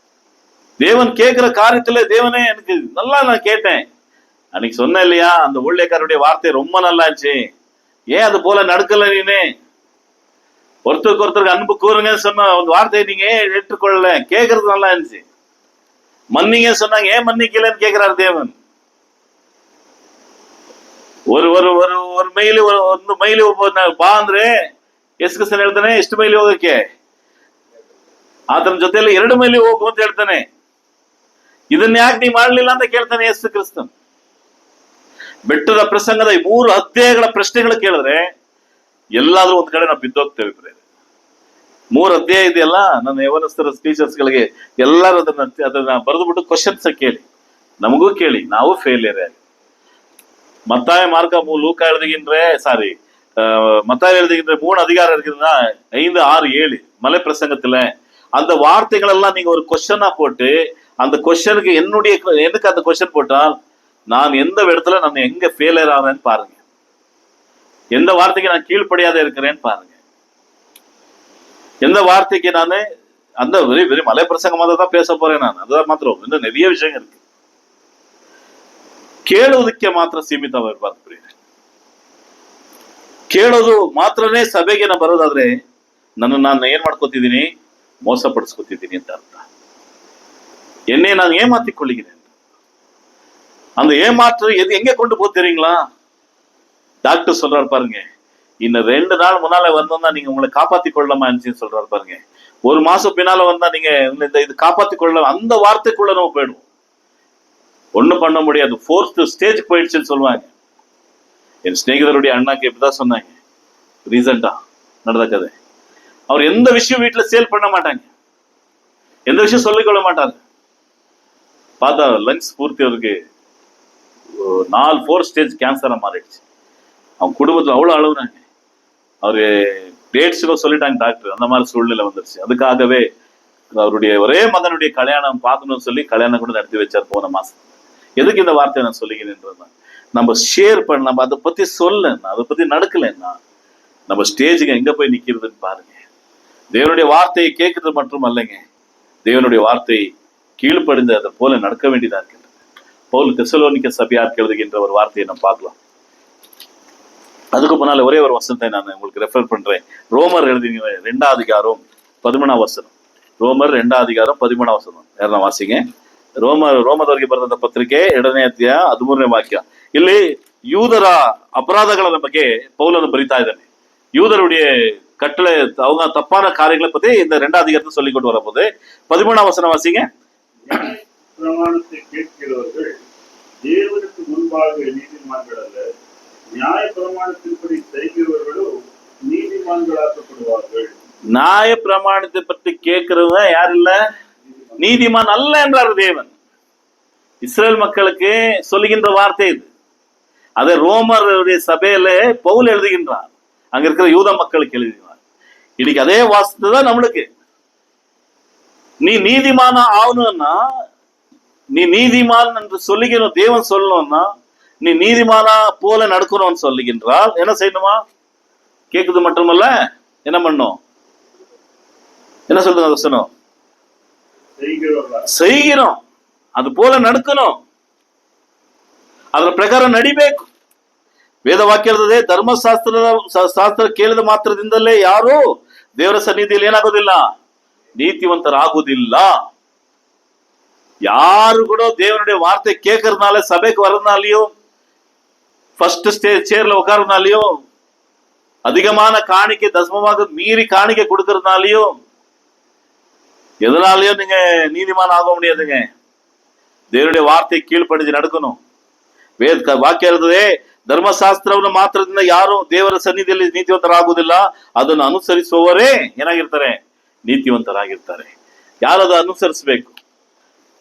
தேவன் கேட்கிற காரியத்துல, தேவனே எனக்கு நல்லா நான் கேட்டேன், அன்னைக்கு சொன்ன இல்லையா, அந்த ஊழியக்காரருடைய வார்த்தை ரொம்ப நல்லா இருந்துச்சு, ஏன் அது போல நடக்கல? நீனே ஒருத்தருக்கு அன்பு கூறுங்க சொன்ன அந்த வார்த்தையை நீங்க ஏற்றுக்கொள்ளல, கேட்கறது நல்லா இருந்துச்சு. மன்னிங்க சொன்னாங்க, ஏன் மன்னிக்கலன்னு கேட்கிறார் தேவன். ஒரு ಮೈಲಿ ಒಂದು ಮೈಲಿ ಬಾ ಅಂದ್ರೆ ಯೇಸು ಕ್ರಿಸ್ತನು ಹೇಳ್ತಾನೆ, ಎಷ್ಟು ಮೈಲಿ ಹೋಗಕ್ಕೆ? ಆತನ ಜೊತೆಯಲ್ಲಿ 2 ಮೈಲಿ ಹೋಗು ಅಂತ ಹೇಳ್ತಾನೆ. ಇದನ್ನ ಯಾಕೆ ನೀ ಮಾಡ್ಲಿಲ್ಲ ಅಂತ ಕೇಳ್ತಾನೆ ಯೇಸು ಕ್ರಿಸ್ತನ್. ಬೆಟ್ಟದ ಪ್ರಸಂಗದ 3 ಅಧ್ಯಾಯಗಳ ಪ್ರಶ್ನೆಗಳು ಕೇಳಿದ್ರೆ ಎಲ್ಲಾದ್ರೂ ಒಂದ್ ಕಡೆ ನಾವು ಬಿದ್ದೋಗ್ತೇವೆ. 3 ಅಧ್ಯಾಯ ಇದೆಯಲ್ಲ, ನನ್ನ ಯವನಸ್ಥರ ಟೀಚರ್ಸ್ಗಳಿಗೆ ಎಲ್ಲರೂ ಅದನ್ನ ಬರೆದು ಕ್ವಶನ್ಸ್ ಕೇಳಿ, ನಮಗೂ ಕೇಳಿ, ನಾವು ಫೇಲಿಯರ್ ಆಗಿ. மத்தாய மார்க்க லூக்கா எழுதுகின்ற மத்தாய் எழுதுகின்ற 3 அதிகாரம் இருக்குதுன்னா 5, 6, 7 மலை பிரசங்கத்துல அந்த வார்த்தைகள் எல்லாம் நீங்க ஒரு கொஸ்டனா போட்டு, அந்த கொஸ்டனுக்கு எனக்கு அந்த கொஸ்டின் போட்டால் நான் எந்த இடத்துல நான் எங்க ஃபெயிலியர் ஆகிறேன்னு பாருங்க, எந்த வார்த்தைக்கு நான் கீழ்ப்படியாத இருக்கிறேன்னு பாருங்க, எந்த வார்த்தைக்கு நான் அந்த வெறும் மலை பிரசங்கமாக தான் பேச போறேன். நான் அதான் ಮಾತ್ರ இன்னும் நிறைய விஷயங்கள் இருக்கு. ಕೇಳೋದಕ್ಕೆ ಮಾತ್ರ ಸೀಮಿತವಾಗಿರ್ಬಾರ್ದು ಪ್ರಿಯರೇ. ಕೇಳೋದು ಮಾತ್ರನೇ ಸಭೆಗೆ ನಾನು ಬರೋದಾದ್ರೆ ನಾನು ಏನ್ ಮಾಡ್ಕೋತಿದ್ದೀನಿ, ಮೋಸ ಪಡಿಸ್ಕೊತಿದ್ದೀನಿ ಅಂತ ಅರ್ಥ. என்னை நான் ஏமாத்திக் கொள்கிறேன். அந்த ஏமாற்று எது எங்க கொண்டு போத்தீங்களா? டாக்டர் சொல்றாரு பாருங்க, இன்னும் 2 நாள் முன்னால வந்தா நீங்க உங்களை காப்பாத்தி கொள்ளலாமா சொல்றாரு பாருங்க. 1 மாசம் பின்னால வந்தா நீங்க இது காப்பாத்தி கொள்ளலாம், அந்த வார்த்தைக்குள்ள நம்ம போயிடுவோம். ஒண்ணும் பண்ண முடியாது, 4th ஸ்டேஜ் போயிடுச்சுன்னு சொல்லுவாங்க. என் ஸ்நேகிதருடைய அண்ணாக்கு இப்படிதான் சொன்னாங்க ரீசெண்டா நடந்த கதை. அவர் எந்த விஷயம் வீட்டுல சேல் பண்ண மாட்டாங்க, எந்த விஷயம் சொல்லிக்கொள்ள மாட்டாங்க. பார்த்தா லங்ஸ் பூர்த்தி அவருக்கு 4 ஸ்டேஜ் கேன்சரா மாறிடுச்சு. அவங்க குடும்பத்துல அவ்வளவு அழுகுறாங்க. அவரு டேட்ஸ்ல சொல்லிட்டாங்க டாக்டர், அந்த மாதிரி சூழ்நிலை வந்துருச்சு. அதுக்காகவே அவருடைய ஒரே மகனுடைய கல்யாணம் பார்க்கணும்னு சொல்லி கல்யாணம் கூட நடத்தி வச்சார் போன மாசம். எதுக்கு இந்த வார்த்தையை நான் சொல்லிக்கிறேன், நம்ம ஷேர் பண்ண, நம்ம அதை பத்தி சொல்லனா, அதை பத்தி நடக்கலன்னா நம்ம ஸ்டேஜுக்கு எங்க போய் நிக்கிறதுன்னு பாருங்க. தேவனுடைய வார்த்தையை கேட்கறது மட்டும் அல்லங்க, தேவனுடைய வார்த்தையை கீழ்ப்படிந்து அதை போல நடக்க வேண்டியதா இருக்கின்றது. பவுல் தெசலோனிக்க சபையாருக்கு எழுதுகின்ற ஒரு வார்த்தையை நம்ம பார்க்கலாம். அதுக்கு முன்னால ஒரே ஒரு வசனத்தை நான் உங்களுக்கு ரெஃபர் பண்றேன். ரோமர் எழுதிங்க 2வது அதிகாரம் 11வது வசனம். ರೋಮರ್ 2வது அதிகாரம் 11வது ವಚನ. ಯಾರನ್ನ ವಾಸಿಗೆ? ರೋಮದವರಿಗೆ ಬರೆದ ಪತ್ರಿಕೆ 2ನೇ ಅಧ್ಯಾಯ 13ನೇ ವಾಕ್ಯ. ಇಲ್ಲಿ ಯೂದರ ಅಪರಾಧಗಳ ಬಗ್ಗೆ ಪೌಲನು ಬರಿತಾ ಇದ್ದಾನೆ. யூதருடைய கட்டளை, அவங்க தப்பான காரியங்களை பத்தி இந்த 2வது அதிகாரத்தை சொல்லிக் கொண்டு வரப்போது. 13வது வசனம் வாசிங்க. பிரமாணத்தை கேட்கிறவர்கள் தேவனுக்கு முன்பாக நீதிமான்கள் அல்ல, நியாய பிரமாணத்தின்படி செய்கிறவர்களோ நீதிமான்களாக்கப்படுவார்கள். நியாய பிரமாணத்தை பற்றி கேட்கிறவங்க யார் இல்ல? நீதிமான் அல்ல என்றார் தேவன். இஸ்ரேல் மக்களுக்கு சொல்லுகின்ற வார்த்தை இது. அதை ரோமருடைய சபையில பவுல் எழுதுகின்றார், அங்க இருக்கிற யூத மக்களுக்கு எழுதுகிறார். இன்னைக்கு அதே வாசத்தை தான் நம்மளுக்கு. நீ நீதிமான ஆகணும்னா, நீ நீதிமான் என்று சொல்லுகிறோம் தேவன் சொல்லணும்னா, நீ நீதிமானா போல நடக்கணும்னு சொல்லுகின்றால் என்ன செய்யணுமா? கேட்குது மட்டுமல்ல, என்ன பண்ணும்? என்ன சொல்றது வசனம்? செய்கிறோம், ಅದು போல ನಡ್ಕணும், ಅದರ ಪ್ರಕಾರ ನಡಿಬೇಕು. ವೇದವಾಕ್ಯ ಇರ್ತದೆ, ಧರ್ಮಶಾಸ್ತ್ರ ಕೇಳಿದ ಮಾತ್ರದಿಂದಲೇ ಯಾರು ದೇವರ ಸನ್ನಿಧಿಯಲ್ಲಿ ಏನಾಗೋದಿಲ್ಲ, நீதிவந்தராகுதில்ல. யாரு கூட தேவனுடைய வார்த்தை கேட்கறதுனால, சபைக்கு வர்றதுனாலையும், ஃபர்ஸ்ட் ஸ்டேஜ் சேர்ல உட்கார்றதுனாலையும், அதிகமான காணிக்கை தசமமாக மீறி காணிக்கை கொடுக்கறதுனாலையும், எதனாலையும் நீங்க நீதிமான் ஆக முடியாதுங்க. தேவனுடைய வார்த்தை கீழ்ப்படிஞ்சு நடக்கணும். ವಾಕ್ಯ ಇರ್ತದೆ, ಧರ್ಮಶಾಸ್ತ್ರವನ್ನು ಮಾತ್ರದಿಂದ ಯಾರು ದೇವರ ಸನ್ನಿಧಿಯಲ್ಲಿ ನೀತಿವಂತರಾಗುವುದಿಲ್ಲ, ಅದನ್ನು ಅನುಸರಿಸುವವರೇ ಏನಾಗಿರ್ತಾರೆ? ನೀತಿವಂತರಾಗಿರ್ತಾರೆ. ಯಾರದು ಅನುಸರಿಸಬೇಕು?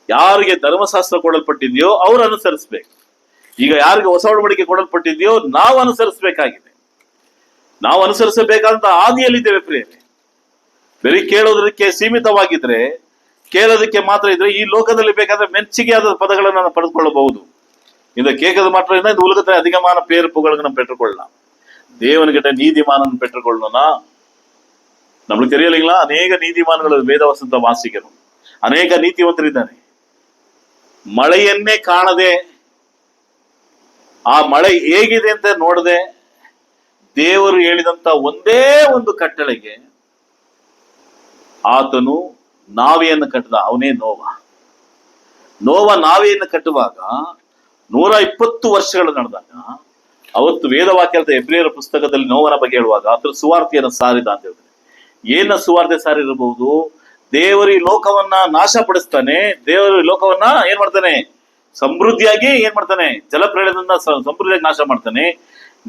ಯಾರಿಗೆ ಧರ್ಮಶಾಸ್ತ್ರ ಕೊಡಲ್ಪಟ್ಟಿದೆಯೋ ಅವ್ರು ಅನುಸರಿಸಬೇಕು. ಈಗ ಯಾರಿಗೆ ಹೊಸ ಒಡಂಬಡಿಕೆ ಕೊಡಲ್ಪಟ್ಟಿದೆಯೋ ನಾವು ಅನುಸರಿಸಬೇಕಾಗಿದೆ. ನಾವು ಅನುಸರಿಸಬೇಕಾದಂತ ಆದಿಯಲ್ಲಿದ್ದೇವೆ ಪ್ರಿಯರೇ. ಬರೀ ಕೇಳೋದಕ್ಕೆ ಸೀಮಿತವಾಗಿದ್ರೆ, ಕೇಳೋದಕ್ಕೆ ಮಾತ್ರ ಇದ್ರೆ ಈ ಲೋಕದಲ್ಲಿ ಬೇಕಾದ್ರೆ ಮೆಚ್ಚುಗೆಯಾದ ಪದಗಳನ್ನು ನಾವು ಪಡೆದುಕೊಳ್ಳಬಹುದು. இந்த கேட்கறது மாற்றம் இருந்தா இந்த உலகத்துல அதிகமான பேர் புகழுக்கு நம்ம பெற்றுக்கொள்ளலாம். தேவன்கிட்ட நீதிமானன் பெற்றுக்கொள்ளணும்னா நம்மளுக்கு தெரியலைங்களா? அநேக நீதிமான்கள் வேதவசனத்தை வாசிக்கணும். ಅನೇಕ ನೀತಿವಂತರಿದ್ದಾನೆ. ಮಳೆಯನ್ನೇ ಕಾಣದೆ, ಆ ಮಳೆ ಹೇಗಿದೆ ಅಂತ ನೋಡದೆ, ದೇವರು ಹೇಳಿದಂತ ಒಂದೇ ಒಂದು ಕಟ್ಟಳೆಗೆ ಆತನು ನಾವೆಯನ್ನು ಕಟ್ಟಿದ. ಅವನೇ ನೋವ ನಾವೆಯನ್ನು ಕಟ್ಟುವಾಗ 120 ವರ್ಷಗಳು ನಡೆದಾಗ, ಅವತ್ತು ವೇದವಾಕ್ಯದ ಎಬ್ರಿಯರ ಪುಸ್ತಕದಲ್ಲಿ ನೋವನ ಬಗ್ಗೆ ಹೇಳುವಾಗ ಆತನು ಸುವಾರ್ತೆಯನ್ನು ಸಾರಿದ ಅಂತ ಹೇಳ್ತಾರೆ. ಏನ ಸುವಾರ್ತೆ ಸಾರಿರಬಹುದು? ದೇವರು ಈ ಲೋಕವನ್ನ ನಾಶಪಡಿಸ್ತಾನೆ, ದೇವರು ಈ ಲೋಕವನ್ನ ಏನ್ ಮಾಡ್ತಾನೆ? ಸಮೃದ್ಧಿಯಾಗಿ ಏನ್ ಮಾಡ್ತಾನೆ? ಜಲಪ್ರಳಯದಿಂದ ಸಮೃದ್ಧಿಯಾಗಿ ನಾಶ ಮಾಡ್ತಾನೆ.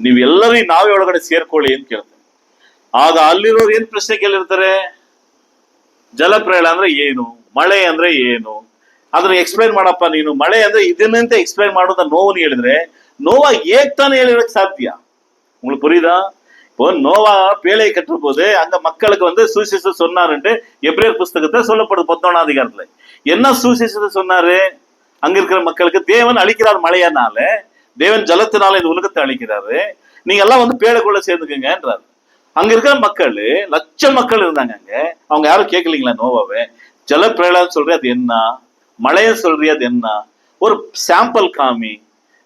ನೀವೆಲ್ಲರೂ ನಾವೇ ಒಳಗಡೆ ಸೇರ್ಕೊಳ್ಳಿ ಅಂತ ಕೇಳ್ತಾನೆ. ಆಗ ಅಲ್ಲಿರೋರು ಏನ್ ಪ್ರಶ್ನೆ ಕೇಳಿರ್ತಾರೆ? ಜಲಪ್ರಳಯ ಅಂದ್ರೆ ಏನು, ಮಳೆ ಅಂದ್ರೆ ಏನು, ಅದನ್ನ ಎಕ್ಸ್ಪ್ಲೈನ್ ಮಾಡಪ್ಪ ನೀನು. ಮಳೆ ಅಂದ್ರೆ ಇದನ್ನಂತೆ ಎಕ್ಸ್ಪ್ಲೈನ್ ಮಾಡೋದ ನೋವನು ಹೇಳಿದ್ರೆ, ನೋವ ಹೇಗ್ ತಾನೇ ಹೇಳಿರಕ್ ಸಾಧ್ಯ? உங்களுக்கு புரியுதா? இப்போ நோவா பேழையை கட்டும் போது அந்த மக்களுக்கு சுவிசேஷம் சொன்னாருன்ட்டு எபிரேயர் புஸ்தகத்தை சொல்லப்படுது 11ஆம் அதிகாரத்துல. என்ன சுவிசேஷத்தை சொன்னாரு? அங்க இருக்கிற மக்களுக்கு தேவன் அளிக்கிறார் மழையனால, தேவன் ஜலத்தினால இந்த உலகத்தை அளிக்கிறாரு, நீங்க எல்லாம் வந்து பேழைக்குள்ள சேர்ந்துக்குங்கன்றாரு. அங்க இருக்கிற மக்கள் லட்சம் மக்கள் இருந்தாங்க அங்க. அவங்க யாரும் கேட்கலீங்களா நோவாவே? ஜலப்பிரளயம் சொல்றியா அது என்ன, மழைய சொல்றியா அது என்ன, ஒரு சாம்பிள் காமி,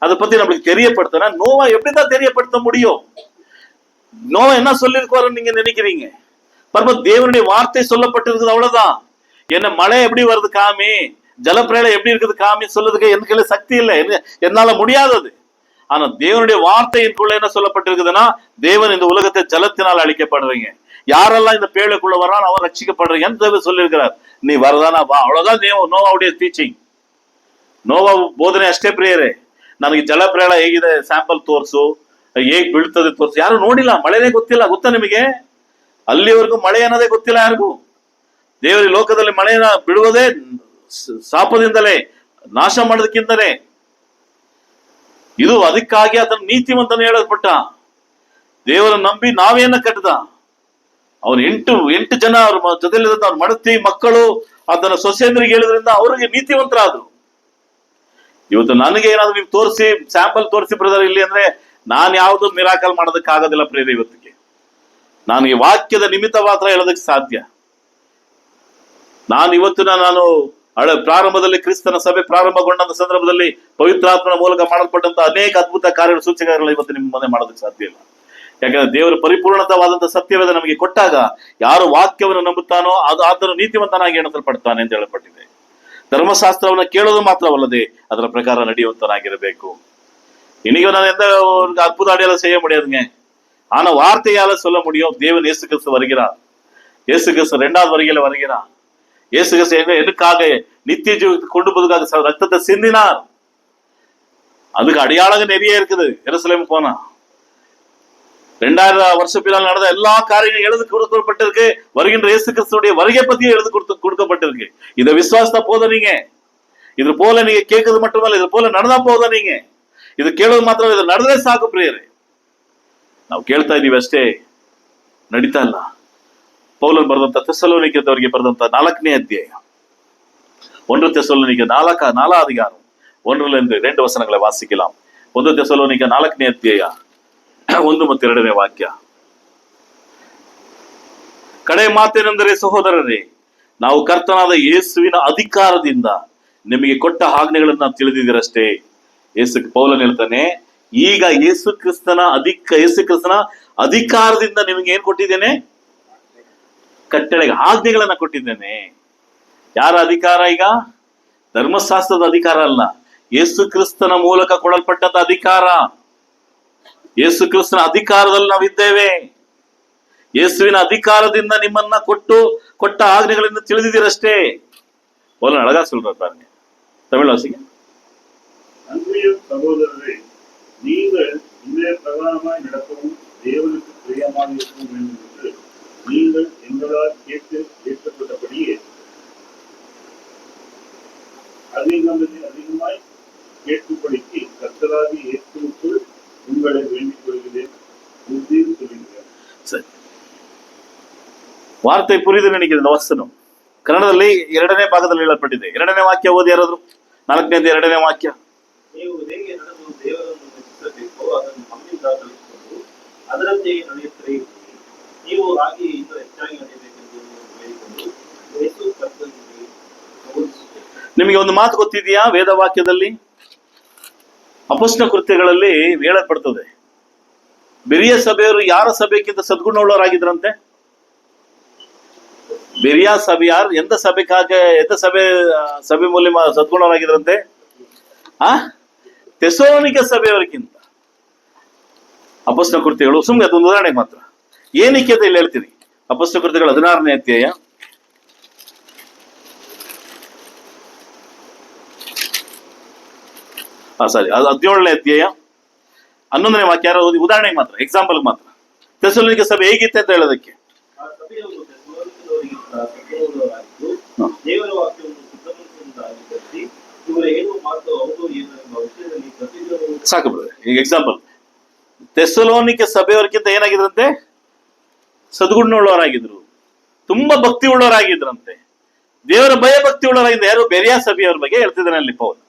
அதை பத்தி நம்மளுக்கு தெரியப்படுத்தினா நோவா எப்படிதான் தெரியப்படுத்த முடியும்? நோவா என்ன சொல்லியிருக்காருன்னு நீங்க நினைக்கிறீங்க? பரம தேவனுடைய வார்த்தை சொல்லப்பட்டிருக்குது, அவ்வளவுதான். என்ன மழை எப்படி வருது காமி, ஜலப்பிரளயம் எப்படி இருக்குது காமி சொல்றதுக்கு எனக்கு சக்தி இல்லை, என்னால முடியாதது. ஆனா தேவனுடைய வார்த்தையின்குள்ள என்ன சொல்லப்பட்டிருக்குதுன்னா, தேவன் இந்த உலகத்தை ஜலத்தினால் அழிக்கப்படுறீங்க, யாரெல்லாம் இந்த பேழைக்குள்ள வர்றான் அவன் ரட்சிக்கப்படுறீங்கன்னு தேவன் சொல்லியிருக்கிறார். நீ வரதானா வா, அவ்வளவுதான் ನೋವಾವುடைய ಟೀಚಿಂಗ್. ನೋವಾ ಬೋಧನೆ ಅಷ್ಟೇ ಪ್ರಿಯರೇ. ನನಗೆ ಜಲಪ್ರಳಯ ಹೇಗಿದೆ ಸ್ಯಾಂಪಲ್ ತೋರಿಸು, ಹೇಗ್ ಬೀಳ್ತದೆ ತೋರಿಸು. ಯಾರು ನೋಡಿಲ್ಲ, ಮಳೆನೇ ಗೊತ್ತಿಲ್ಲ. ಗೊತ್ತಾ ನಿಮಗೆ? ಅಲ್ಲಿವರೆಗೂ ಮಳೆ ಅನ್ನೋದೇ ಗೊತ್ತಿಲ್ಲ ಯಾರಿಗೂ. ದೇವರ ಲೋಕದಲ್ಲಿ ಮಳೆನ ಬಿಡುವುದೇ ಶಾಪದಿಂದಲೇ, ನಾಶ ಮಾಡೋದಕ್ಕಿಂತಲೇ. ಇದು ಅದಕ್ಕಾಗಿ ಅದನ್ನು ನೀತಿವಂತನ ಹೇಳಲ್ಪಟ್ಟ. ದೇವರ ನಂಬಿ ನಾವೇನ ಕಟ್ಟದ. ಅವ್ರು ಎಂಟು ಜನ ಅವ್ರ ಜೊತೆಲಿದ್ದ ಅವ್ರ ಮಡತಿ ಮಕ್ಕಳು ಅದನ್ನ ಸೊಸೆಂದ್ರಿಗೆ ಹೇಳಿದ್ರಿಂದ ಅವ್ರಿಗೆ ನೀತಿವಂತರಾದ್ರು. ಇವತ್ತು ನನಗೆ ಏನಾದ್ರು ನೀವು ತೋರಿಸಿ, ಸ್ಯಾಂಪಲ್ ತೋರಿಸಿ ಬ್ರದರ್ ಇಲ್ಲಿ ಅಂದ್ರೆ, ನಾನು ಯಾವ್ದು ಮಿರಾಕಲ್ ಮಾಡೋದಕ್ಕೆ ಆಗೋದಿಲ್ಲ ಪ್ರೇರ. ಇವತ್ತಿಗೆ ನನಗೆ ವಾಕ್ಯದ ನಿಮಿತ್ತ ಮಾತ್ರ ಹೇಳೋದಕ್ಕೆ ಸಾಧ್ಯ. ನಾನು ಪ್ರಾರಂಭದಲ್ಲಿ ಕ್ರಿಸ್ತನ ಸಭೆ ಪ್ರಾರಂಭಗೊಂಡ ಸಂದರ್ಭದಲ್ಲಿ ಪವಿತ್ರಾತ್ಮನ ಮೂಲಕ ಮಾಡಲ್ಪಟ್ಟಂತ ಅನೇಕ ಅದ್ಭುತ ಕಾರ್ಯ ಸೂಚಕಗಳು ಇವತ್ತು ನಿಮ್ಮ ಮನೆ ಮಾಡೋದಕ್ಕೆ ಸಾಧ್ಯ ಇಲ್ಲ. ಯಾಕಂದ್ರೆ ದೇವರ ಪರಿಪೂರ್ಣವಾದಂತಹ ಸತ್ಯವೇದ ನಮಗೆ ಕೊಟ್ಟಾಗ ಯಾರು ವಾಕ್ಯವನ್ನು ನಂಬುತ್ತಾನೋ ಆತನು ನೀತಿವಂತನಾಗಿ ಎಣಿಸಲ್ಪಡ್ತಾನೆ ಅಂತ ಹೇಳಲ್ಪಟ್ಟಿದೆ. ಧರ್ಮಶಾಸ್ತ್ರವನ್ನ ಕೇಳೋದು ಮಾತ್ರವಲ್ಲದೆ ಅದರ ಪ್ರಕಾರ ನಡೆಯುವಂತನಾಗಿರಬೇಕು. இன்னைக்கு நான் எந்த ஒரு அற்புத அடையாளம் செய்ய முடியாதுங்க. ஆனா வார்த்தையால சொல்ல முடியும். தேவன் இயேசு கிறிஸ்து வருகிறார். இயேசு கிறிஸ்து 2வது வருகையில வருகிறார். இயேசு கிறிஸ்து எனக்காக நித்திய ஜீவத்துக்கு கொண்டு போவதற்காக ரத்தத்தை சிந்தினார். அதுக்கு அடையாளங்க நிறைய இருக்குது. எருசலேம் போனா 2000 வருஷ பின்னால் நடந்த எல்லா காரியங்களும் எழுதி கொடுக்கப்பட்டிருக்கு. வருகின்ற இயேசு கிறிஸ்துடைய வருகை பத்தியும் எழுதி கொடுக்கப்பட்டிருக்கு. இதை விசுவாசத்தா போத நீங்க. இது போல நீங்க கேட்கறது மட்டுமல்ல, இது போல நடந்தா போத நீங்க. ಇದು ಕೇಳೋದು ಮಾತ್ರ, ಇದು ನಡೆದ್ರೆ ಸಾಕು ಪ್ರಿಯರೇ. ನಾವು ಕೇಳ್ತಾ ಇದೀವಿ ಅಷ್ಟೇ, ನಡೀತಾ ಇಲ್ಲ. ಪೌಲನು ಬರೆದಂತ ಥೆಸಲೋನಿಕದವರಿಗೆ ಬರೆದಂತ 4ನೇ ಅಧ್ಯಾಯ, 1 ಥೆಸಲೋನಿಕ 4 அதிகாரம் 1ರಿಂದ 2 ವಚನங்களை வாசிக்கலாம். 1 ಥೆಸಲೋನಿಕ 4ನೇ ಅಧ್ಯಾಯ 1 ಮತ್ತು 2ನೇ ವಾಕ್ಯ. ಕಡೆ ಮಾತೇನೆಂದರೆ, ಸಹೋದರರೇ, ನಾವು ಕರ್ತನಾದ ಯೇಸುವಿನ ಅಧಿಕಾರದಿಂದ ನಿಮಗೆ ಕೊಟ್ಟ ಆಜ್ಞೆಗಳನ್ನ ತಿಳಿದಿದ್ದೀರಷ್ಟೇ. ಪೌಲನ್ ಹೇಳ್ತಾನೆ, ಈಗ ಯೇಸು ಕ್ರಿಸ್ತನ ಅಧಿಕಾರದಿಂದ ನಿಮಗೆ ಏನ್ ಕೊಟ್ಟಿದ್ದೇನೆ? ಕಟ್ಟಳೆಗೆ ಆಜ್ಞೆಗಳನ್ನ ಕೊಟ್ಟಿದ್ದೇನೆ. ಯಾರ ಅಧಿಕಾರ? ಈಗ ಧರ್ಮಶಾಸ್ತ್ರದ ಅಧಿಕಾರ ಅಲ್ಲ, ಯೇಸು ಕ್ರಿಸ್ತನ ಮೂಲಕ ಕೊಡಲ್ಪಟ್ಟಂತ ಅಧಿಕಾರ. ಯೇಸು ಕ್ರಿಸ್ತನ ಅಧಿಕಾರದಲ್ಲಿ ನಾವಿದ್ದೇವೆ. ಯೇಸುವಿನ ಅಧಿಕಾರದಿಂದ ನಿಮ್ಮನ್ನ ಕೊಟ್ಟ ಆಜ್ಞೆಗಳಿಂದ ತಿಳಿದಿದ್ದೀರಷ್ಟೇ. ಪೌಲನ್ ಅಳಗಾ சொல்றாரு. தமிழ் வாசிங்க. அன்றைய சகோதரரே, நீங்கள் இன்றைய பிரகாரமாய் நடக்கவும் தேவனுக்கு பிரியமாக இருக்கவும் வேண்டும் என்று நீங்கள் எங்களால் கேட்கப்பட்டபடியே அதிகமாய் கேட்கும்படிக்கு கர்த்தராகிய இயேசுவுக்குள் உங்களை வேண்டிக் கொள்கிறேன் என்று சொல்லுகிறேன். ಸರಿ, ವಾರ್ತೆ ಪುರಿದು ನಿನಗೆ ವಚನ ಕನ್ನಡದಲ್ಲಿ 2ನೇ ಭಾಗದಲ್ಲಿ ಹೇಳಲ್ಪಟ್ಟಿದೆ. 2ನೇ ವಾಕ್ಯ ಓದಿ ಯಾರಾದ್ರು. 4ನೇದು 2ನೇ ವಾಕ್ಯ. ನೀವು ಹೇಗೆ ನಡೆದು ದೇವರನ್ನು ಮೆಚ್ಚಿಸಬೇಕು ಅದನ್ನು ನಮ್ಮಿಂದ ಕಲಿಸಿಕೊಂಡು ಅದರಂತೆಯೇ ನಡೆಯುತ್ತಲೇ ಇದ್ದೀರಿ. ನೀವು ಹಾಗೆ ಇನ್ನೂ ಹೆಚ್ಚಾಗಿ ನಡೆಯಬೇಕೆಂದು ಹೇಳಿಕೊಂಡು ಯೇಸು ಕರ್ತನಿಗೆ ಬೋಧಿಸುತ್ತೇವೆ. ನಿಮಗೆ ಒಂದು ಮಾತು ಗೊತ್ತಿದೆಯಾ? ವೇದವಾಕ್ಯದಲ್ಲಿ ಅಪೊಸ್ತಲ ಕೃತ್ಯಗಳಲ್ಲಿ ಹೇಳಲ್ಪಡ್ತದೆ, ಬೆರಿಯ ಸಭೆಯವರು ಯಾರ ಸಭೆಗಿಂತ ಸದ್ಗುಣವುಳ್ಳವರಾಗಿದ್ರಂತೆ? ಬೆರಿಯ ಸಭೆ ಯಾರು? ಎಂತ ಸಭೆ ಮೂಲ್ಯ ಸದ್ಗುಣವರಾಗಿದ್ರಂತೆ? ಥೆಸಲೋನಿಕ ಸಭೆಯವರಿಗಿಂತ. ಅಪೊಸ್ತಲ ಕೃತ್ಯಗಳು ಸುಮ್ಮನೆ ಅದೊಂದು ಉದಾಹರಣೆ ಮಾತ್ರ. ಏನಕ್ಕೆ ಅಂತ ಇಲ್ಲಿ ಹೇಳ್ತೀನಿ. ಅಪೊಸ್ತಲ ಕೃತ್ಯಗಳು 16ನೇ ಅಧ್ಯಾಯ 17ನೇ ಅಧ್ಯಾಯ 11ನೇ ವಾಕ್ಯ. ಯಾರು ಓದಿ? ಉದಾಹರಣೆಗೆ ಮಾತ್ರ, ಎಕ್ಸಾಂಪಲ್ ಮಾತ್ರ. ಥೆಸಲೋನಿಕ ಸಭೆ ಹೇಗಿತ್ತೆ ಅಂತ ಹೇಳೋದಕ್ಕೆ. ದೇವರ ವಾಕ್ಯವನ್ನು ಶುದ್ಧಮನಸ್ಸಿನಿಂದ ಇವರ ಏನು ಮಾತು ಹೌದು ಏನೆಂಬ ವಿಷಯದಲ್ಲಿ ಪ್ರತಿದಿನವೂ ಸಾಕು ಬಿಡ್ರಿ. ಈಗ ಎಕ್ಸಾಂಪಲ್, ಥೆಸಲೋನಿಕ ಸಭೆಯವರಿಗಿಂತ ಏನಾಗಿದ್ರಂತೆ? ಸದ್ಗುಣವುಳ್ಳವರಾಗಿದ್ರು, ತುಂಬಾ ಭಕ್ತಿ ಉಳ್ಳವರಾಗಿದ್ರಂತೆ, ದೇವರ ಭಯ ಭಕ್ತಿ ಉಳ್ಳವರಾಗಿದ್ದ. ಯಾರು? ಬೆರಿಯ ಸಭೆಯವ್ರ ಬಗ್ಗೆ ಹೇಳ್ತಿದ್ದಾನೆ ಅಲ್ಲಿ ಪೌಲ್.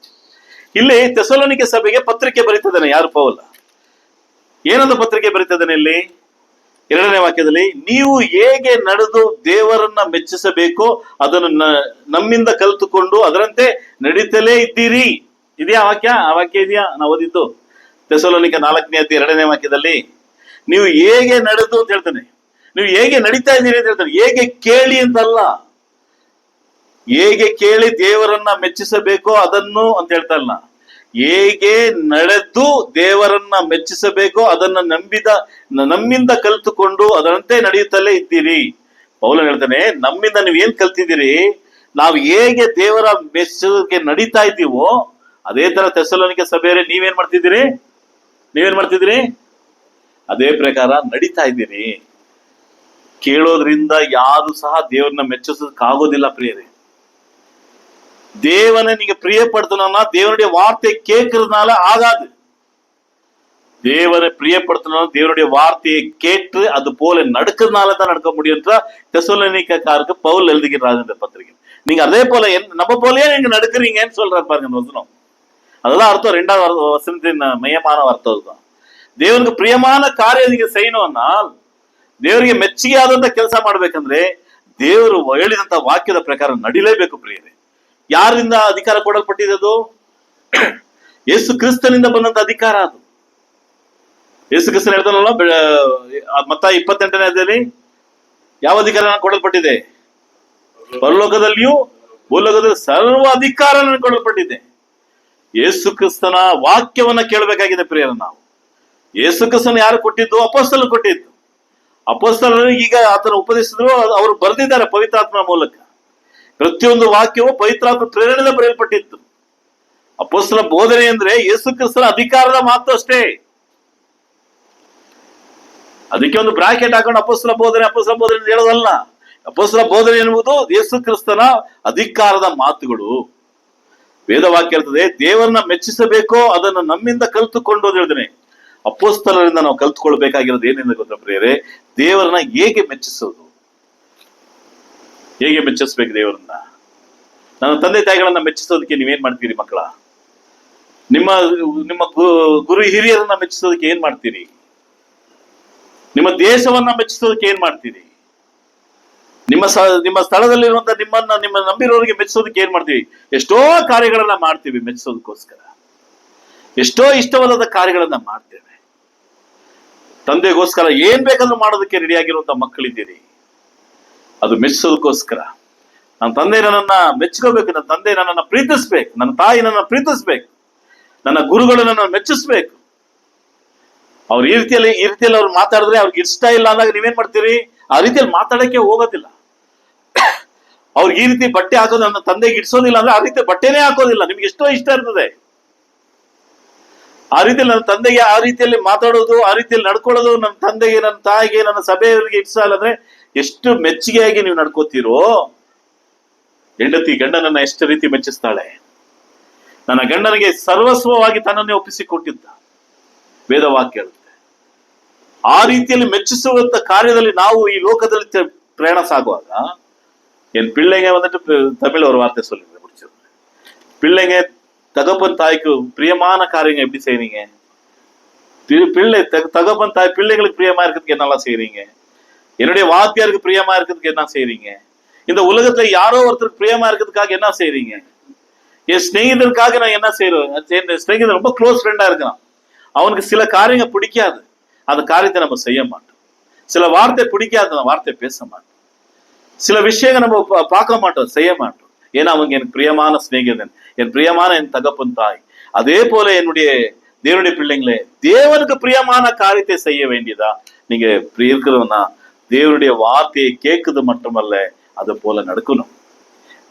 ಇಲ್ಲಿ ಥೆಸಲೋನಿಕೆ ಸಭೆಗೆ ಪತ್ರಿಕೆ ಬರೀತಿದ್ದಾನೆ ಯಾರು? ಪೌಲ. ಏನಂತ ಪತ್ರಿಕೆ ಬರೀತಿದ್ದಾನೆ ಇಲ್ಲಿ 2ನೇ ವಾಕ್ಯದಲ್ಲಿ? ನೀವು ಹೇಗೆ ನಡೆದು ದೇವರನ್ನ ಮೆಚ್ಚಿಸಬೇಕೋ ಅದನ್ನು ನಮ್ಮಿಂದ ಕಲಿತುಕೊಂಡು ಅದರಂತೆ ನಡೀತಲೇ ಇದ್ದೀರಿ. ಇದೆಯಾ ವಾಕ್ಯ? ಆ ವಾಕ್ಯ ಇದೆಯಾ? ನಾವು ಓದಿದ್ದು ಥೆಸಲೋನಿಕೆ 4ನೇ ಅಧ್ಯಾಯ 2ನೇ ವಾಕ್ಯದಲ್ಲಿ ನೀವು ಹೇಗೆ ನಡೆದು ಅಂತ ಹೇಳ್ತಾನೆ. ನೀವು ಹೇಗೆ ನಡೀತಾ ಇದ್ದೀರಿ ಅಂತ ಹೇಳ್ತಾನೆ. ಹೇಗೆ ಕೇಳಿ ಅಂತಲ್ಲ, ಹೇಗೆ ಕೇಳಿ ದೇವರನ್ನ ಮೆಚ್ಚಿಸಬೇಕೋ ಅದನ್ನು ಅಂತ ಹೇಳ್ತಾ ಇಲ್ಲ. ಹೇಗೆ ನಡೆದು ದೇವರನ್ನ ಮೆಚ್ಚಿಸಬೇಕೋ ಅದನ್ನ ನಮ್ಮಿಂದ ಕಲಿತುಕೊಂಡು ಅದರಂತೆ ನಡೆಯುತ್ತಲೇ ಇದ್ದೀರಿ. ಪೌಲನ್ ಹೇಳ್ತಾನೆ, ನಮ್ಮಿಂದ ನೀವು ಏನ್ ಕಲ್ತಿದ್ದೀರಿ, ನಾವು ಹೇಗೆ ದೇವರ ಮೆಚ್ಚುಗೆ ನಡೀತಾ ಇದ್ದೀವೋ ಅದೇ ತರ ಥೆಸಲೋನಿಕೆ ಸಭೆಯವರೇ ನೀವೇನ್ ಮಾಡ್ತಿದ್ದೀರಿ? ಅದೇ ಪ್ರಕಾರ ನಡೀತಾ ಇದ್ದೀರಿ. ಕೇಳೋದ್ರಿಂದ ಯಾರು ಸಹ ದೇವರನ್ನ மெச்சோதற்காಗೋದಿಲ್ಲ ಪ್ರಿಯರே. தேவனை நீங்க பிரியப்படுத்தணும்னா தேவனுடைய வார்த்தை கேட்கறதுனால ஆகாது. தேவனை பிரியப்படுத்தணும், தேவனுடைய வார்த்தையை கேட்டு அது போல நடக்கிறதுனால தான் நடக்க முடியும். தெசலோனிக்கேயருக்கு பவுல் எழுதுகிறார் இந்த பத்திரிகை. நீங்க அதே போல நம்ம போலயே நீங்க நடக்கிறீங்கன்னு சொல்றாரு பாருங்க இந்த வசனம். அதெல்லாம் அர்த்தம் 2வது வசனத்தின் மையமான அர்த்தம் தான். ದೇವರಿಗೆ ಪ್ರಿಯಮಾನ ಕಾರ್ಯ ನೀವು செய்யணும்னா ದೇವರಿಗೆ ಮೆಚ್ಚುಗೆಯಾದಂತ ಕೆಲಸ ಮಾಡ್ಬೇಕಂದ್ರೆ ದೇವರು ಹೇಳಿದಂತ ವಾಕ್ಯದ ಪ್ರಕಾರ ನಡಿಲೇಬೇಕು ಪ್ರಿಯರೇ. ಯಾರಿಂದ ಅಧಿಕಾರ ಕೊಡಲ್ಪಟ್ಟಿದೆ? ಅದು ಯೇಸು ಕ್ರಿಸ್ತನಿಂದ ಬಂದಂತ ಅಧಿಕಾರ. ಅದು ಯೇಸು ಕ್ರಿಸ್ತನ ಹೇಳ್ತಾನಲ್ಲ ಮತ್ತಾಯ 28ನೇ ಅಧ್ಯಾಯದಲ್ಲಿ ಯಾವ ಅಧಿಕಾರ ಕೊಡಲ್ಪಟ್ಟಿದೆ? ಪರಲೋಕದಲ್ಲಿಯೂ ಭೂಲೋಕದಲ್ಲಿ ಸರ್ವ ಅಧಿಕಾರ ಕೊಡಲ್ಪಟ್ಟಿದೆ. ಯೇಸು ಕ್ರಿಸ್ತನ ವಾಕ್ಯವನ್ನ ಕೇಳಬೇಕಾಗಿದೆ ಪ್ರಿಯರ. ನಾವು ಯೇಸು ಕ್ರಿಸ್ತನ ಯಾರು ಕೊಟ್ಟಿದ್ದು? ಅಪೊಸ್ತಲರು ಕೊಟ್ಟಿದ್ದು. ಅಪೊಸ್ತಲರು ಈಗ ಆತನ ಉಪದೇಶಿಸಿದ್ರು, ಅವರು ಬರೆದಿದ್ದಾರೆ ಪವಿತ್ರಾತ್ಮನ ಮೂಲಕ. ಪ್ರತಿಯೊಂದು ವಾಕ್ಯವು ಪವಿತ್ರಾತ್ಮ ಪ್ರೇರಣೆಯಿಂದ ಬರೆಯಲ್ಪಟ್ಟಿತ್ತು. ಅಪೊಸ್ತಲ ಬೋಧನೆ ಅಂದ್ರೆ ಯೇಸು ಕ್ರಿಸ್ತನ ಅಧಿಕಾರದ ಮಾತು ಅಷ್ಟೇ. ಅದಕ್ಕೆ ಒಂದು ಬ್ರಾಕೆಟ್ ಹಾಕೊಂಡು ಅಪೊಸ್ತಲ ಬೋಧನೆ ಹೇಳೋದಲ್ಲ. ಅಪೊಸ್ತಲ ಬೋಧನೆ ಎನ್ನುವುದು ಯೇಸು ಕ್ರಿಸ್ತನ ಅಧಿಕಾರದ ಮಾತುಗಳು. ವೇದವಾಕ್ಯ ಇರ್ತದೆ, ದೇವರನ್ನ ಮೆಚ್ಚಿಸಬೇಕೋ ಅದನ್ನು ನಮ್ಮಿಂದ ಕಲಿತುಕೊಂಡು ಹೇಳಿದ್ರೆ. ಅಪೊಸ್ತಲರಿಂದ ನಾವು ಕಲ್ತ್ಕೊಳ್ಬೇಕಾಗಿರೋದು ಏನಿದೆ ಗೊತ್ತಾ ಪ್ರಿಯರೇ? ದೇವರನ್ನ ಹೇಗೆ ಮೆಚ್ಚಿಸೋದು, ಹೇಗೆ ಮೆಚ್ಚಿಸ್ಬೇಕು ದೇವರನ್ನ. ನನ್ನ ತಂದೆ ತಾಯಿಗಳನ್ನ ಮೆಚ್ಚಿಸೋದಕ್ಕೆ ನೀವೇನ್ ಮಾಡ್ತೀರಿ ಮಕ್ಕಳ? ನಿಮ್ಮ ಗುರು ಹಿರಿಯರನ್ನ ಮೆಚ್ಚಿಸೋದಕ್ಕೆ ಏನ್ ಮಾಡ್ತೀರಿ? ನಿಮ್ಮ ದೇಶವನ್ನ ಮೆಚ್ಚಿಸೋದಕ್ಕೆ ಏನ್ ಮಾಡ್ತೀರಿ? ನಿಮ್ಮ ಸ್ಥಳದಲ್ಲಿರುವಂತ ನಿಮ್ಮ ನಂಬಿರೋರಿಗೆ ಮೆಚ್ಚಿಸೋದಕ್ಕೆ ಏನ್ ಮಾಡ್ತೀವಿ? ಎಷ್ಟೋ ಕಾರ್ಯಗಳನ್ನ ಮಾಡ್ತೀವಿ ಮೆಚ್ಚಿಸೋದಕ್ಕೋಸ್ಕರ. ಎಷ್ಟೋ ಇಷ್ಟವಾದ ಕಾರ್ಯಗಳನ್ನ ಮಾಡ್ತೇವೆ. ತಂದೆಗೋಸ್ಕರ ಏನ್ ಬೇಕಾದ್ರೂ ಮಾಡೋದಕ್ಕೆ ರೆಡಿಯಾಗಿರುವಂತ ಮಕ್ಕಳಿದ್ದೀರಿ. ಅದು ಮೆಚ್ಚಿಸೋದಕ್ಕೋಸ್ಕರ. ನನ್ನ ತಂದೆ ನನ್ನನ್ನ ಮೆಚ್ಕೋಬೇಕು, ನನ್ನ ತಂದೆ ನನ್ನನ್ನ ಪ್ರೀತಿಸ್ಬೇಕು, ನನ್ನ ತಾಯಿ ನನ್ನ ಪ್ರೀತಿಸ್ಬೇಕು, ನನ್ನ ಗುರುಗಳು ನನ್ನ ಮೆಚ್ಚಿಸ್ಬೇಕು. ಅವ್ರು ಈ ರೀತಿಯಲ್ಲಿ ಅವ್ರು ಮಾತಾಡಿದ್ರೆ ಅವ್ರಿಗೆ ಇಷ್ಟ ಇಲ್ಲ ಅಂದಾಗ ನೀವೇನ್ ಮಾಡ್ತೀರಿ? ಆ ರೀತಿಯಲ್ಲಿ ಮಾತಾಡಕ್ಕೆ ಹೋಗೋದಿಲ್ಲ. ಅವ್ರಿಗೆ ಈ ರೀತಿ ಬಟ್ಟೆ ಹಾಕೋದು ನನ್ನ ತಂದೆಗೆ ಇಡ್ಸೋದಿಲ್ಲ ಅಂದ್ರೆ ಆ ರೀತಿ ಬಟ್ಟೆನೇ ಹಾಕೋದಿಲ್ಲ. ನಿಮ್ಗೆ ಎಷ್ಟೋ ಇಷ್ಟ ಇರ್ತದೆ. ಆ ರೀತಿಯಲ್ಲಿ ನನ್ನ ತಂದೆಗೆ ಆ ರೀತಿಯಲ್ಲಿ ಮಾತಾಡೋದು, ಆ ರೀತಿಯಲ್ಲಿ ನಡ್ಕೊಳ್ಳೋದು ನನ್ನ ತಂದೆಗೆ, ನನ್ನ ತಾಯಿಗೆ, ನನ್ನ ಸಭೆಯವರಿಗೆ ಇಷ್ಟ ಇಲ್ಲ ಅಂದ್ರೆ ಎಷ್ಟು ಮೆಚ್ಚುಗೆಯಾಗಿ ನೀವು ನಡ್ಕೋತೀರೋ. ಹೆಂಡತಿ ಗಂಡನನ್ನ ಎಷ್ಟು ರೀತಿ ಮೆಚ್ಚಿಸ್ತಾಳೆ. ನನ್ನ ಗಂಡನಿಗೆ ಸರ್ವಸ್ವವಾಗಿ ತನ್ನನ್ನೇ ಒಪ್ಪಿಸಿಕೊಟ್ಟಿದ್ದ ವೇದವಾಕ್ಯ ಹೇಳುತ್ತೆ. ಆ ರೀತಿಯಲ್ಲಿ ಮೆಚ್ಚಿಸುವಂತ ಕಾರ್ಯದಲ್ಲಿ ನಾವು ಈ ಲೋಕದಲ್ಲಿ ಪ್ರಯಾಣ ಸಾಗುವಾಗ என் பிள்ளைங்க வந்துட்டு தமிழ் ஒரு வார்த்தை சொல்லுங்க முடிச்சிருங்க. பிள்ளைங்க தகப்பன் தாய்க்கு பிரியமான காரியங்க எப்படி செய்றீங்க? பிள்ளை தகப்பன் தாய் பிள்ளைங்களுக்கு பிரியமா இருக்கிறதுக்கு என்னெல்லாம் செய்றீங்க? என்னுடைய வாத்தியாருக்கு பிரியமா இருக்கிறதுக்கு என்ன செய்றீங்க? இந்த உலகத்துல யாரோ ஒருத்தருக்கு பிரியமா இருக்கிறதுக்காக என்ன செய்றீங்க? என் ஸ்நேகிதருக்காக நான் என்ன செய்யறேன்? என் ஸ்நேகிதர் ரொம்ப க்ளோஸ் ஃப்ரெண்டா இருக்கிறான், அவனுக்கு சில காரியங்கள் பிடிக்காது, அந்த காரியத்தை நம்ம செய்ய மாட்டோம். சில வார்த்தை பிடிக்காது, அந்த வார்த்தை பேச மாட்டோம். சில விஷயங்கள் நம்ம பார்க்க மாட்டோம், செய்ய மாட்டோம். ஏன்னா அவங்க எனக்கு பிரியமான சிநேகிதன், என் பிரியமான என் தகப்பன் தாய். அதே போல என்னுடைய தேவனுடைய பிள்ளைங்களே, தேவனுக்கு பிரியமான காரியத்தை செய்ய வேண்டியதா நீங்க இருக்கிறவனா ದೇವರುடைய ವಾರ್ತೆயை ಕೇಳುವುದು ಮಾತ್ರವಲ್ಲ, ಅದು ಪೋಲ ನಡ್ಕணும்.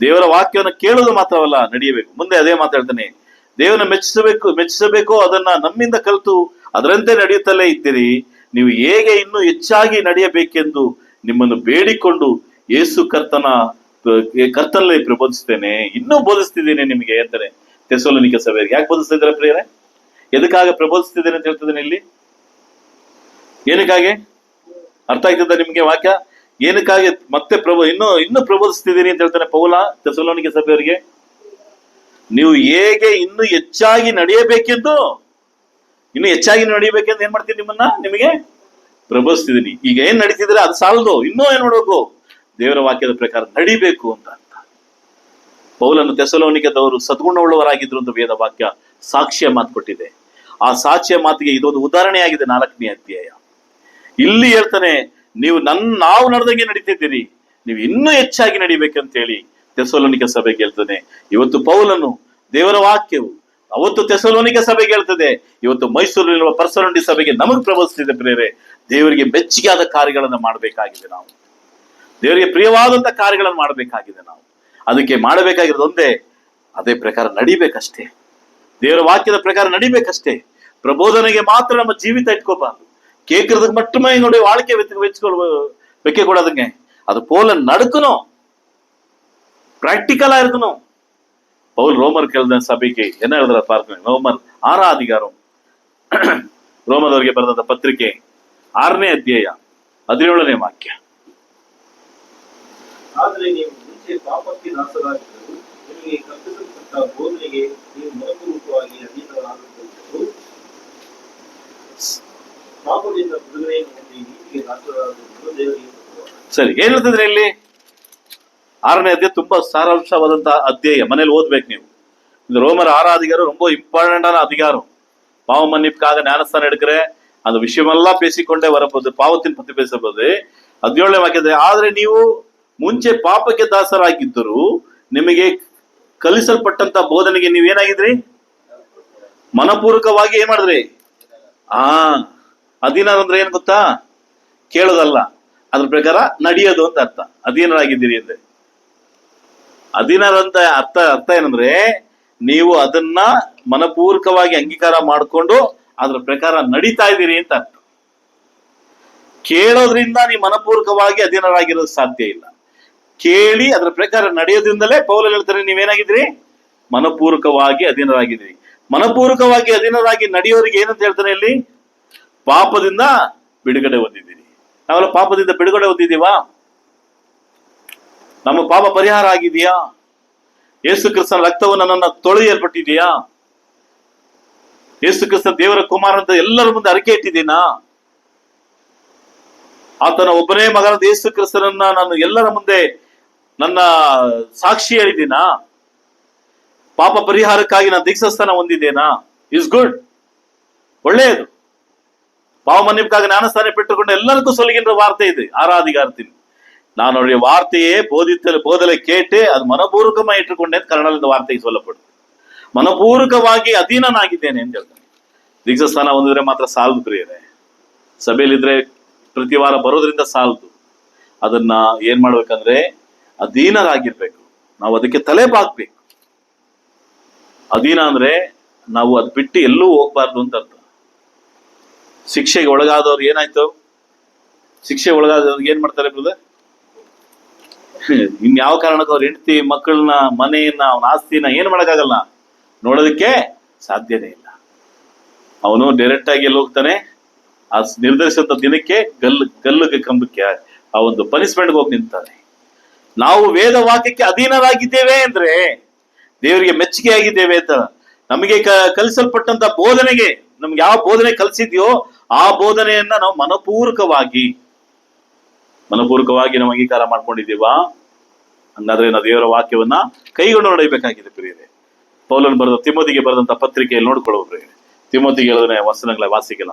ದೇವರ ವಾಕ್ಯವನ್ನು ಕೇಳೋದು ಮಾತ್ರವಲ್ಲ, ನಡೆಯಬೇಕು. ಮುಂದೆ ಅದೇ ಮಾತಾಡ್ತಾನೆ, ದೇವರನ್ನ ಮೆಚ್ಚಿಸಬೇಕು ಅದನ್ನ ನಮ್ಮಿಂದ ಕಲಿತು ಅದರಂತೆ ನಡೆಯುತ್ತಲೇ ಇದ್ದೀರಿ. ನೀವು ಹೇಗೆ ಇನ್ನೂ ಹೆಚ್ಚಾಗಿ ನಡೆಯಬೇಕೆಂದು ನಿಮ್ಮನ್ನು ಬೇಡಿಕೊಂಡು ಯೇಸು ಕರ್ತನಲ್ಲಿ ಪ್ರಬೋಧಿಸ್ತೇನೆ, ಇನ್ನೂ ಬೋಧಿಸ್ತಿದ್ದೇನೆ ನಿಮಗೆ ಅಂತಾರೆ ಥೆಸಲೋನಿಕೆ ಸಭೆಯವರಿಗೆ. ಯಾಕೆ ಬೋಧಿಸ್ತಿದ್ದಾರೆ ಪ್ರಿಯರೇ? ಎದಕ್ಕಾಗಿ ಪ್ರಬೋಧಿಸ್ತಿದ್ದೇನೆ ಅಂತ ಹೇಳ್ತಿದ್ದೇನೆ ಇಲ್ಲಿ? ಏನಕ್ಕಾಗಿ? ಅರ್ಥ ಆಗ್ತದ ನಿಮ್ಗೆ ವಾಕ್ಯ? ಏನಕ್ಕಾಗಿ ಮತ್ತೆ ಇನ್ನೂ ಪ್ರಬೋಧಿಸ್ತಿದ್ದೀನಿ ಅಂತ ಹೇಳ್ತಾನೆ ಪೌಲ ಥೆಸಲೋನಿಕೆ ಸಭೆಯವರಿಗೆ? ನೀವು ಹೇಗೆ ಇನ್ನು ಹೆಚ್ಚಾಗಿ ನಡೆಯಬೇಕೆಂದು ಏನ್ ಮಾಡ್ತೀನಿ ನಿಮಗೆ ಪ್ರಬೋಧಿಸ್ತಿದ್ದೀನಿ. ಈಗ ಏನ್ ನಡೀತಿದ್ರೆ ಅದು ಸಾಲದು, ಇನ್ನೂ ಏನ್ ಮಾಡ್ಬೇಕು, ದೇವರ ವಾಕ್ಯದ ಪ್ರಕಾರ ನಡಿಬೇಕು ಅಂತ ಅರ್ಥ. ಪೌಲನು ಥೆಸಲೋನಿಕದವರು ಸದ್ಗುಣವುಳ್ಳವರಾಗಿದ್ರು ಅಂತ ವೇದ ವಾಕ್ಯ ಸಾಕ್ಷ್ಯ ಮಾತು ಕೊಟ್ಟಿದೆ. ಆ ಸಾಕ್ಷ್ಯ ಮಾತಿಗೆ ಇದೊಂದು ಉದಾಹರಣೆಯಾಗಿದೆ 4ನೇ ಅಧ್ಯಾಯ. ಇಲ್ಲಿ ಹೇಳ್ತಾನೆ, ನಾವು ನಡೆದಂಗೆ ನಡೀತಿದ್ದೀರಿ, ನೀವು ಇನ್ನೂ ಹೆಚ್ಚಾಗಿ ನಡಿಬೇಕಂತ ಹೇಳಿ ಥೆಸಲೋನಿಕ ಸಭೆಗೆ ಹೇಳ್ತಾನೆ. ಇವತ್ತು ಪೌಲನು ದೇವರ ವಾಕ್ಯವು ಅವತ್ತು ಥೆಸಲೋನಿಕ ಸಭೆಗೆ ಹೇಳ್ತದೆ, ಇವತ್ತು ಮೈಸೂರಿನಲ್ಲಿರುವ ಪರ್ಸರಂಡಿ ಸಭೆಗೆ ನಮಗೆ ಪ್ರಬೋಧಿಸ್ತಿದೆ. ಪ್ರೇರೆ, ದೇವರಿಗೆ ಮೆಚ್ಚುಗೆಯಾದ ಕಾರ್ಯಗಳನ್ನು ಮಾಡಬೇಕಾಗಿದೆ. ನಾವು ದೇವರಿಗೆ ಪ್ರಿಯವಾದಂತ ಕಾರ್ಯಗಳನ್ನು ಮಾಡಬೇಕಾಗಿದೆ. ನಾವು ಅದಕ್ಕೆ ಮಾಡಬೇಕಾಗಿರೋದು ಒಂದೇ, ಅದೇ ಪ್ರಕಾರ ನಡಿಬೇಕಷ್ಟೇ, ದೇವರ ವಾಕ್ಯದ ಪ್ರಕಾರ ನಡಿಬೇಕಷ್ಟೇ. ಪ್ರಬೋಧನೆಗೆ ಮಾತ್ರ ನಮ್ಮ ಜೀವಿತ ಇಟ್ಕೋಬಾರ್ದು. ಕೇಕ್ರದ ಮಟ್ಟಮೇ ನೋಡಿ வாழ்க்கை வைக்க கூடாதுங்க. அது போல நடக்கணும், பிராக்டிக்கலா இருக்கணும். பவுல் ரோமர் எழுதின சபைக்கு என்ன எழுதுற பார்க்கணும். ரோமர் 6th அதிகாரம், ರೋಮರ್ ಅವರಿಗೆ ಬರೆದ ಪತ್ರಿಕೆ 6ನೇ ಅಧ್ಯಾಯ 17ನೇ ವಾಕ್ಯ. ಆದರೆ ನೀವು ಮುಂಚೆ ಪಾಪಕ್ಕೆ ದಾಸರಾಗಿದ್ದರು, ನಿಮಗೆ ಕಲ್ಪಿಸಲ್ಪಟ್ಟ ಬೋಧನೆಗೆ ನೀವು ಮನಪೂರ್ವಕವಾಗಿ ಅಧೀನರಾಗಿದ್ದರು. ಪಾಪದಿಂದ ಬಿಡುಗಡೆಯನ್ನು ಹೊಂದಿ ನೀತಿಗೆ ದಾಸರಾಗಿದ್ದರು, ದೇವರಿಗೆ ಸರಿ. ಏನ್ ಹೇಳ್ತಿದ್ರೆ ಇಲ್ಲಿ 6ನೇ ಅಧ್ಯಾಯ ತುಂಬಾ ಸಾರಾಂಶವಾದಂತಹ ಅಧ್ಯಾಯ, ಮನೇಲಿ ಓದ್ಬೇಕು ನೀವು. இந்த ரோமர் 6th அதிகாரம் ரொம்ப இம்பார்ட்டன்டான அதிகாரம். பாவ மன்னிப்புக்காக ஞானஸ்தானம் எடுக்கிற அந்த விஷயமெல்லாம் பேசிக்கொண்டே வரப்போகுது. ಪಾವತಿನ ಪತ್ತಿ பேசಬಹುದು. 17ನೇ ವಾಕ್ಯದಲ್ಲಿ, ಆದ್ರೆ ನೀವು ಮುಂಚೆ ಪಾಪಕ್ಕೆ ದಾಸರಾಗಿದ್ದರು, ನಿಮಗೆ ಕಲಿಸಲ್ಪಟ್ಟಂತ ಬೋಧನೆಗೆ ನೀವೇನಾಗಿದ್ರಿ, ಮನಪೂರ್ವಕವಾಗಿ ಏನ್ ಮಾಡಿದ್ರಿ. ಅಧೀನರಂದ್ರೆ ಏನ್ ಗೊತ್ತಾ, ಕೇಳೋದಲ್ಲ, ಅದ್ರ ಪ್ರಕಾರ ನಡೆಯೋದು ಅಂತ ಅರ್ಥ. ಅಧೀನರಾಗಿದ್ದೀರಿ ಅಂದ್ರೆ ಅಧೀನರಂತ ಅರ್ಥ ಏನಂದ್ರೆ, ನೀವು ಅದನ್ನ ಮನಪೂರ್ವಕವಾಗಿ ಅಂಗೀಕಾರ ಮಾಡಿಕೊಂಡು ಅದ್ರ ಪ್ರಕಾರ ನಡೀತಾ ಇದ್ದೀರಿ ಅಂತ ಅರ್ಥ. ಕೇಳೋದ್ರಿಂದ ನೀವು ಮನಪೂರ್ವಕವಾಗಿ ಅಧೀನರಾಗಿರೋದು ಸಾಧ್ಯ ಇಲ್ಲ. ಕೇಳಿ ಅದರ ಪ್ರಕಾರ ನಡೆಯೋದ್ರಿಂದಲೇ ಪೌಲ ಹೇಳ್ತಾರೆ, ನೀವೇನಾಗಿದ್ರಿ, ಮನಪೂರ್ವಕವಾಗಿ ಅಧೀನರಾಗಿದ್ದೀರಿ. ಮನಪೂರ್ವಕವಾಗಿ ಅಧೀನರಾಗಿ ನಡೆಯೋರಿಗೆ ಏನಂತ ಹೇಳ್ತಾನೆ ಇಲ್ಲಿ, ಪಾಪದಿಂದ ಬಿಡುಗಡೆ ಹೊಂದಿದ್ದೀರಿ. ನಾವೆಲ್ಲ ಪಾಪದಿಂದ ಬಿಡುಗಡೆ ಹೊಂದಿದೀವಾ? ನಮ್ಮ ಪಾಪ ಪರಿಹಾರ ಆಗಿದೆಯಾ? ಯೇಸು ಕ್ರಿಸ್ತನ ರಕ್ತವು ನನ್ನನ್ನು ತೊಳೆಯಲ್ಪಟ್ಟಿದೆಯಾ? ಯೇಸು ಕ್ರಿಸ್ತ ದೇವರ ಕುಮಾರ ಅಂತ ಎಲ್ಲರ ಮುಂದೆ ಅರಿಕೆ ಇಟ್ಟಿದ್ದೀನಾ? ಆತನ ಒಬ್ಬನೇ ಮಗನಾದ ಯೇಸು ಕ್ರಿಸ್ತನನ್ನ ನಾನು ಎಲ್ಲರ ಮುಂದೆ ನನ್ನ ಸಾಕ್ಷಿ ಹೇಳಿದ್ದೀನಾ? ಪಾಪ ಪರಿಹಾರಕ್ಕಾಗಿ ನಾನು ದೀಕ್ಷಾಸ್ಥಾನ ಹೊಂದಿದ್ದೇನಾ? ಇಸ್ ಗುಡ್, ಒಳ್ಳೆಯದು. ಪಾವ ಮನ್ನಿಪ್ಗಾಗಿ ಜ್ಞಾನಸ್ಥಾನ ಪೆಟ್ಟುಕೊಂಡು ಎಲ್ಲರಿಗೂ ಸೊಲಗಿன்ற வார்த்தை இது 6th அதிகாரத்தில். நான் அவருடைய வார்த்தையே போதலை கேட்டு அது மனப்பூர்வಕமாக ಇಟ್ಟುಕೊಂಡೇನು ಕನ್ನಡದಲ್ಲಿ இந்த ವಾರ್ತೆಗೆ சொல்லப்படுது. ಮನಪೂರ್ವಕವಾಗಿ ಅಧೀನನಾಗಿದ್ದೇನೆ ಅಂತ ಹೇಳ್ತಾನೆ. ದೀಕ್ಷಾಸ್ಥಾನ ಹೊಂದಿದ್ರೆ ಮಾತ್ರ ಸಾಲದು ಪ್ರಿಯರೇ. ಸಭೆಯಲ್ಲಿದ್ರೆ ಪ್ರತಿ ವಾರ ಬರೋದ್ರಿಂದ ಸಾಲದು. ಅದನ್ನ ಏನ್ ಮಾಡ್ಬೇಕಂದ್ರೆ ಅಧೀನರಾಗಿರ್ಬೇಕು. ನಾವು ಅದಕ್ಕೆ ತಲೆ ಬಾಗ್ಬೇಕು. ಅಧೀನ ಅಂದ್ರೆ ನಾವು ಅದ್ ಬಿಟ್ಟು ಎಲ್ಲೂ ಹೋಗ್ಬಾರ್ದು ಅಂತ ಅರ್ಥ. ಶಿಕ್ಷೆಗೆ ಒಳಗಾದವ್ರು ಏನಾಯ್ತು, ಶಿಕ್ಷೆ ಒಳಗಾದವ್ರಿಗೆ ಏನ್ ಮಾಡ್ತಾರೆ ಬ್ರದರ್? ಇನ್ಯಾವ ಕಾರಣಕ್ಕೂ ಅವ್ರ ಹೆಂಡತಿ ಮಕ್ಕಳನ್ನ ಮನೆಯನ್ನ ಅವನ ಆಸ್ತಿನ ಏನ್ ಮಾಡಕ್ಕಾಗಲ್ಲ, ನೋಡೋದಕ್ಕೆ ಸಾಧ್ಯನೇ ಇಲ್ಲ. ಅವನು ಡೈರೆಕ್ಟ್ ಆಗಿ ಎಲ್ಲಿ ಹೋಗ್ತಾನೆ, ಆ ನಿರ್ಧರಿಸಿದ ದಿನಕ್ಕೆ ಗಲ್ಲುಗೆ ಕಂಬಕ್ಕೆ ಆ ಒಂದು ಪನಿಷ್ಮೆಂಟ್ಗೆ ಹೋಗಿ ನಿಂತಾನೆ. ನಾವು ವೇದ ವಾಕ್ಯಕ್ಕೆ ಅಧೀನರಾಗಿದ್ದೇವೆ ಅಂದ್ರೆ ದೇವರಿಗೆ ಮೆಚ್ಚುಗೆ ಆಗಿದ್ದೇವೆ ಅಂತ. ನಮಗೆ ಕಲಿಸಲ್ಪಟ್ಟಂತ ಬೋಧನೆಗೆ, ನಮ್ಗೆ ಯಾವ ಬೋಧನೆ ಕಲಿಸಿದ್ಯೋ ಆ ಬೋಧನೆಯನ್ನ ನಾವು ಮನಪೂರ್ವಕವಾಗಿ ನಾವು ಅಂಗೀಕಾರ ಮಾಡ್ಕೊಂಡಿದ್ದೀವಾ? ಹಂಗಾದ್ರೆ ನಾವು ದೇವರ ವಾಕ್ಯವನ್ನ ಕೈಗೊಂಡು ನಡೆಯಬೇಕಾಗಿದೆ ಪ್ರಿಯರೇ. ಪೌಲನು ಬರೆದ ತಿಮೋತಿಗೆ ಬರೆದಂತ ಪತ್ರಿಕೆಯಲ್ಲಿ ನೋಡ್ಕೊಳ್ಳೋರು. ತಿಮೋತಿಗೆ ಹೇಳಿದ್ರೆ ವಚನಗಳ ವಾಸಿಕಲ.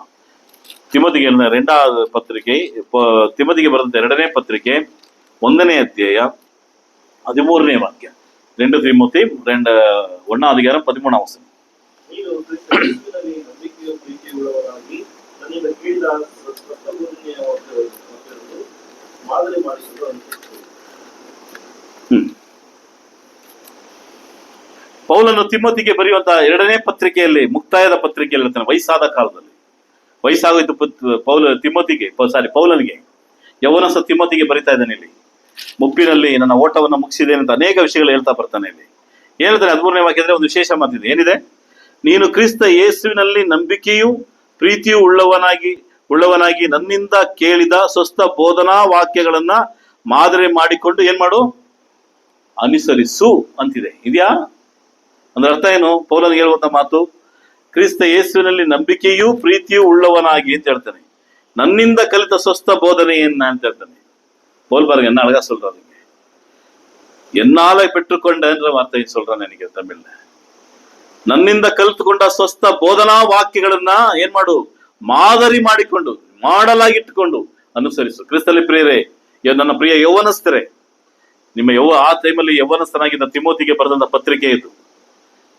ತಿಮೋತಿಗೆ ಹೇಳಿದ 2வது ಪತ್ರಿಕೆ, ತಿಮೋತಿಗೆ ಬರೆದಂತ 2ನೇ ಪತ್ರಿಕೆ 1ನೇ ಅಧ್ಯಾಯ 13ನೇ ವಾಕ್ಯ. 2 ತಿಮೋತಿ 1th அதிகாரம் 13th ವಚನ. ನೀನು ಕ್ರಿಸ್ತನಲ್ಲಿ ನಂಬಿಕೆಯು ಪ್ರೀತಿಯುಳ್ಳವರಾಗಿ ನನ್ನಿಂದ ಕೇಳಿದ ಸತ್ಯಬೋಧನೆಯ ವಾಕ್ಯವನ್ನು ಮಾದರಿ ಮಾಡಿಸಲು ಅನುಸರಿಸು. ಪೌಲನು ತಿಮೋತಿಗೆ ಬರೆಯುವಂತಹ 2ನೇ ಪತ್ರಿಕೆಯಲ್ಲಿ, ಮುಕ್ತಾಯದ ಪತ್ರಿಕೆಯಲ್ಲಿ ಹೇಳ್ತಾನೆ, ವಯಸ್ಸಾದ ಕಾಲದಲ್ಲಿ ವಯಸ್ಸಾಗೋಯ್ತು ಪೌಲನಿಗೆ ಯೌವನಸ್ಥ ತಿಮೋತಿಗೆ ಬರಿತಾ ಇದ್ದಾನೆ. ಇಲ್ಲಿ ಮುಪ್ಪಿನಲ್ಲಿ ನನ್ನ ಓಟವನ್ನು ಮುಗಿಸಿದ್ದೇನೆ ಅಂತ ಅನೇಕ ವಿಷಯಗಳು ಹೇಳ್ತಾ ಬರ್ತಾನೆ. ಇಲ್ಲಿ ಹೇಳ್ತಾನೆ 13ನೇ ವಾಕ್ಯದಲ್ಲಿ ಒಂದು ವಿಶೇಷ ಮಾತಿದೆ. ಏನಿದೆ? ನೀನು ಕ್ರಿಸ್ತ ಯೇಸುವಿನಲ್ಲಿ ನಂಬಿಕೆಯು ಪ್ರೀತಿಯು ಉಳ್ಳವನಾಗಿ ನನ್ನಿಂದ ಕೇಳಿದ ಸ್ವಸ್ಥ ಬೋಧನಾ ವಾಕ್ಯಗಳನ್ನ ಮಾದರಿ ಮಾಡಿಕೊಂಡು ಏನ್ ಮಾಡು, ಅನುಸರಿಸು ಅಂತಿದೆ. ಇದೆಯಾ? ಅಂದ್ರೆ ಅರ್ಥ ಏನು? ಪೌಲನಿಗೆ ಹೇಳುವಂತ ಮಾತು, ಕ್ರಿಸ್ತ ಯೇಸುವಿನಲ್ಲಿ ನಂಬಿಕೆಯೂ ಪ್ರೀತಿಯೂ ಉಳ್ಳವನಾಗಿ ಅಂತ ಹೇಳ್ತಾನೆ. ನನ್ನಿಂದ ಕಲಿತ ಸ್ವಸ್ಥ ಬೋಧನೆಯನ್ನ ಅಂತ ಹೇಳ್ತಾನೆ. ಪೌಲ್ பாருங்க என்ன அழகா சொல்றாரு. என்னால பெற்றுக்கொண்டன்ற வார்த்தையை சொல்றான் எனக்கு தமிழ்ல. ನನ್ನಿಂದ ಕಲಿತುಕೊಂಡ ಸ್ವಸ್ಥ ಬೋಧನಾ ವಾಕ್ಯಗಳನ್ನ ಏನ್ ಮಾಡು, ಮಾದರಿ ಮಾಡಿಕೊಂಡು, ಮಾಡಲಾಗಿಟ್ಟುಕೊಂಡು ಅನುಸರಿಸು. ಕ್ರಿಸ್ತಲ್ಲಿ ಪ್ರಿಯರೇ, ನನ್ನ ಪ್ರಿಯ ಯೌವನಸ್ಥರೇ, ನಿಮ್ಮ ಆ ಟೈಮಲ್ಲಿ ಯೌವನಸ್ಥನಾಗಿದ್ದ ತಿಮೋತಿಗೆ ಬರೆದಂತ ಪತ್ರಿಕೆ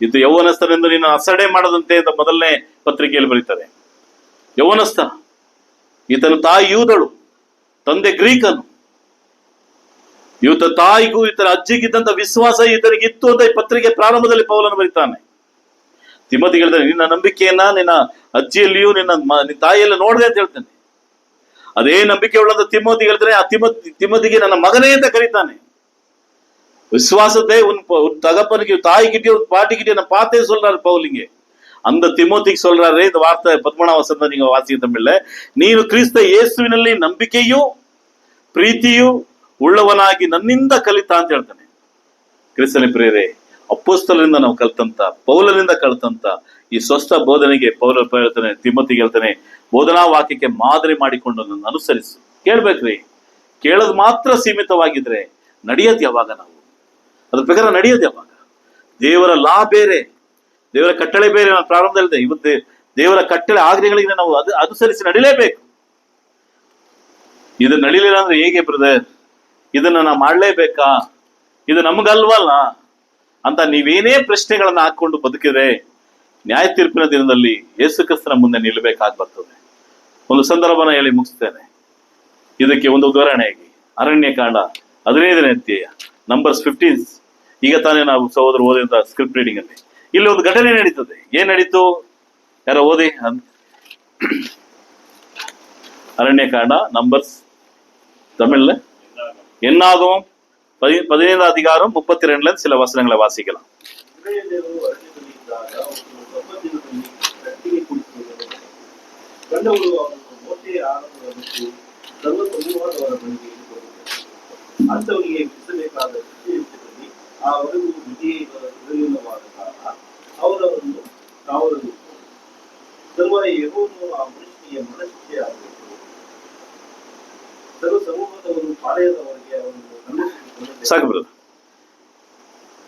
ಇದು ಯೌವನಸ್ಥರೆಂದು ನೀನು ಅಸಡೆ ಮಾಡದಂತೆ ಅಂತ ಮೊದಲನೇ ಪತ್ರಿಕೆಯಲ್ಲಿ ಬರೀತಾರೆ. ಯೌವನಸ್ಥ, ಈತನ ತಾಯಿ ಯೂದಳು, ತಂದೆ ಗ್ರೀಕನು. ಇವತ್ತ ತಾಯಿಗೂ ಈತನ ಅಜ್ಜಿಗಿದ್ದಂತ ವಿಶ್ವಾಸ ಈತನಿಗಿತ್ತು ಅಂತ ಈ ಪತ್ರಿಕೆ ಪ್ರಾರಂಭದಲ್ಲಿ ಪೌಲನು ಬರೀತಾನೆ. ತಿಮೋತಿಗೆ ಹೇಳ್ತಾನೆ, ನಿನ್ನ ನಂಬಿಕೆಯನ್ನ ನಿನ್ನ ಅಜ್ಜಿಯಲ್ಲಿಯೂ ನಿನ್ನ ತಾಯಿಯಲ್ಲ ನೋಡಿದೆ ಅಂತ ಹೇಳ್ತಾನೆ. ಅದೇ ನಂಬಿಕೆ ಉಳ್ಳಂತ ತಿಮೋತಿಗೆ ಹೇಳ್ತಾನೆ, ಆ ತಿಮೋತಿಗೆ ನನ್ನ ಮಗನೇ ಅಂತ ಕರೀತಾನೆ. விசுவாசத்தை உன் தகப்பனுக்கு தாய்கிட்டே ஒரு பாட்டிக்கிட்டே நான் பார்த்தே சொல்றாரு பவுலிங்க. அந்த திமோத்திக்கு சொல்றாரு இந்த வார்த்தை 13ஆம் வசனத்தை நீங்க வாசிக்க தமிழ்ல, ನೀನು ಕ್ರಿಸ್ತ ಯೇಸುವಿನಲ್ಲಿ ನಂಬಿಕೆಯೂ ಪ್ರೀತಿಯೂ ಉಳ್ಳವನಾಗಿ ನನ್ನಿಂದ ಕಲಿತಾ ಅಂತ ಹೇಳ್ತಾನೆ. ಕ್ರಿಸ್ತನ ಪ್ರಿಯರೇ, ಅಪೊಸ್ತಲರಿಂದ ನಾವು ಕಲ್ತಂತ, ಪೌಲನಿಂದ ಕಲ್ತಂತ ಈ ಸ್ವಸ್ಥ ಬೋಧನೆಗೆ ಪೌಲ ಹೇಳ್ತಾನೆ, ತಿಮೋತಿಗೆ ಹೇಳ್ತಾನೆ, ಬೋಧನಾ ವಾಕ್ಯಕ್ಕೆ ಮಾದರಿ ಮಾಡಿಕೊಂಡು ನನ್ನ ಅನುಸರಿಸು. ಕೇಳ್ಬೇಕ್ರಿ, ಕೇಳೋದು ಮಾತ್ರ ಸೀಮಿತವಾಗಿದ್ರೆ ನಡೆಯೋದು ಯಾವಾಗ? ನಾವು ಅದ್ರ ಪ್ರಕಾರ ನಡೆಯೋದು ಯಾವಾಗ? ದೇವರ ಲಾ ಬೇರೆ, ದೇವರ ಕಟ್ಟಳೆ ಬೇರೆ. ನಾನು ಪ್ರಾರಂಭದಲ್ಲಿದೆ, ಇವತ್ತು ದೇವರ ಕಟ್ಟಳೆ ಆಜ್ಞೆಗಳಿಗೆ ನಾವು ಅನುಸರಿಸಿ ನಡಿಲೇಬೇಕು. ಇದು ನಡಿಲಿಲ್ಲ ಅಂದ್ರೆ ಹೇಗೆ ಬ್ರದರ್? ಇದನ್ನ ನಾವು ಮಾಡ್ಲೇಬೇಕಾ? ಇದು ನಮಗಲ್ವಲ್ಲ ಅಂತ ನೀವೇನೇ ಪ್ರಶ್ನೆಗಳನ್ನ ಹಾಕೊಂಡು ಬದುಕಿದ್ರೆ ನ್ಯಾಯ ತೀರ್ಪಿನ ದಿನದಲ್ಲಿ ಯೇಸು ಕ್ರಿಸ್ತನ ಮುಂದೆ ನಿಲ್ಲಬೇಕಾಗಿ ಬರ್ತದೆ. ಒಂದು ಸಂದರ್ಭನ ಹೇಳಿ ಮುಗಿಸ್ತೇನೆ. ಇದಕ್ಕೆ ಒಂದು ಉದಾಹರಣೆಯಾಗಿ ಅರಣ್ಯಕಾಂಡ 15ನೇ ಅಧ್ಯಾಯ ನಂಬರ್ಸ್ 15. ಈಗ ತಾನೇ ನಾವು ಸಹೋದರ ಓದಿದ ಸ್ಕ್ರಿಪ್ಟ್ ರೀಡಿಂಗ್ ಅಲ್ಲಿ ಇಲ್ಲಿ ಒಂದು ಘಟನೆ ನಡೀತದೆ. ಏನ್ ನಡೀತು? ಯಾರೋ ಓದಿ. ಅರಣ್ಯಕಾಂಡ ನಂಬರ್ಸ್ தமிழ்ல என்னாகும் 15 அதிகாரம் 32 சில வசனங்களை வாசிக்கலாம். ಅವರನ್ನು ಕಾವಲು ಸರ್ವರ ಯೆಹೋವನು ಆ ಮನುಷ್ಯನಿಗೆ ಮನಸ್ಸಿಗೆ ಆಗಬೇಕು. ಸರ್ವ ಸಮೂಹದವರು ಪಾಳೆಯದವರಿಗೆ ಅವರನ್ನು ಸಾಕು ಬ್ರದರ್.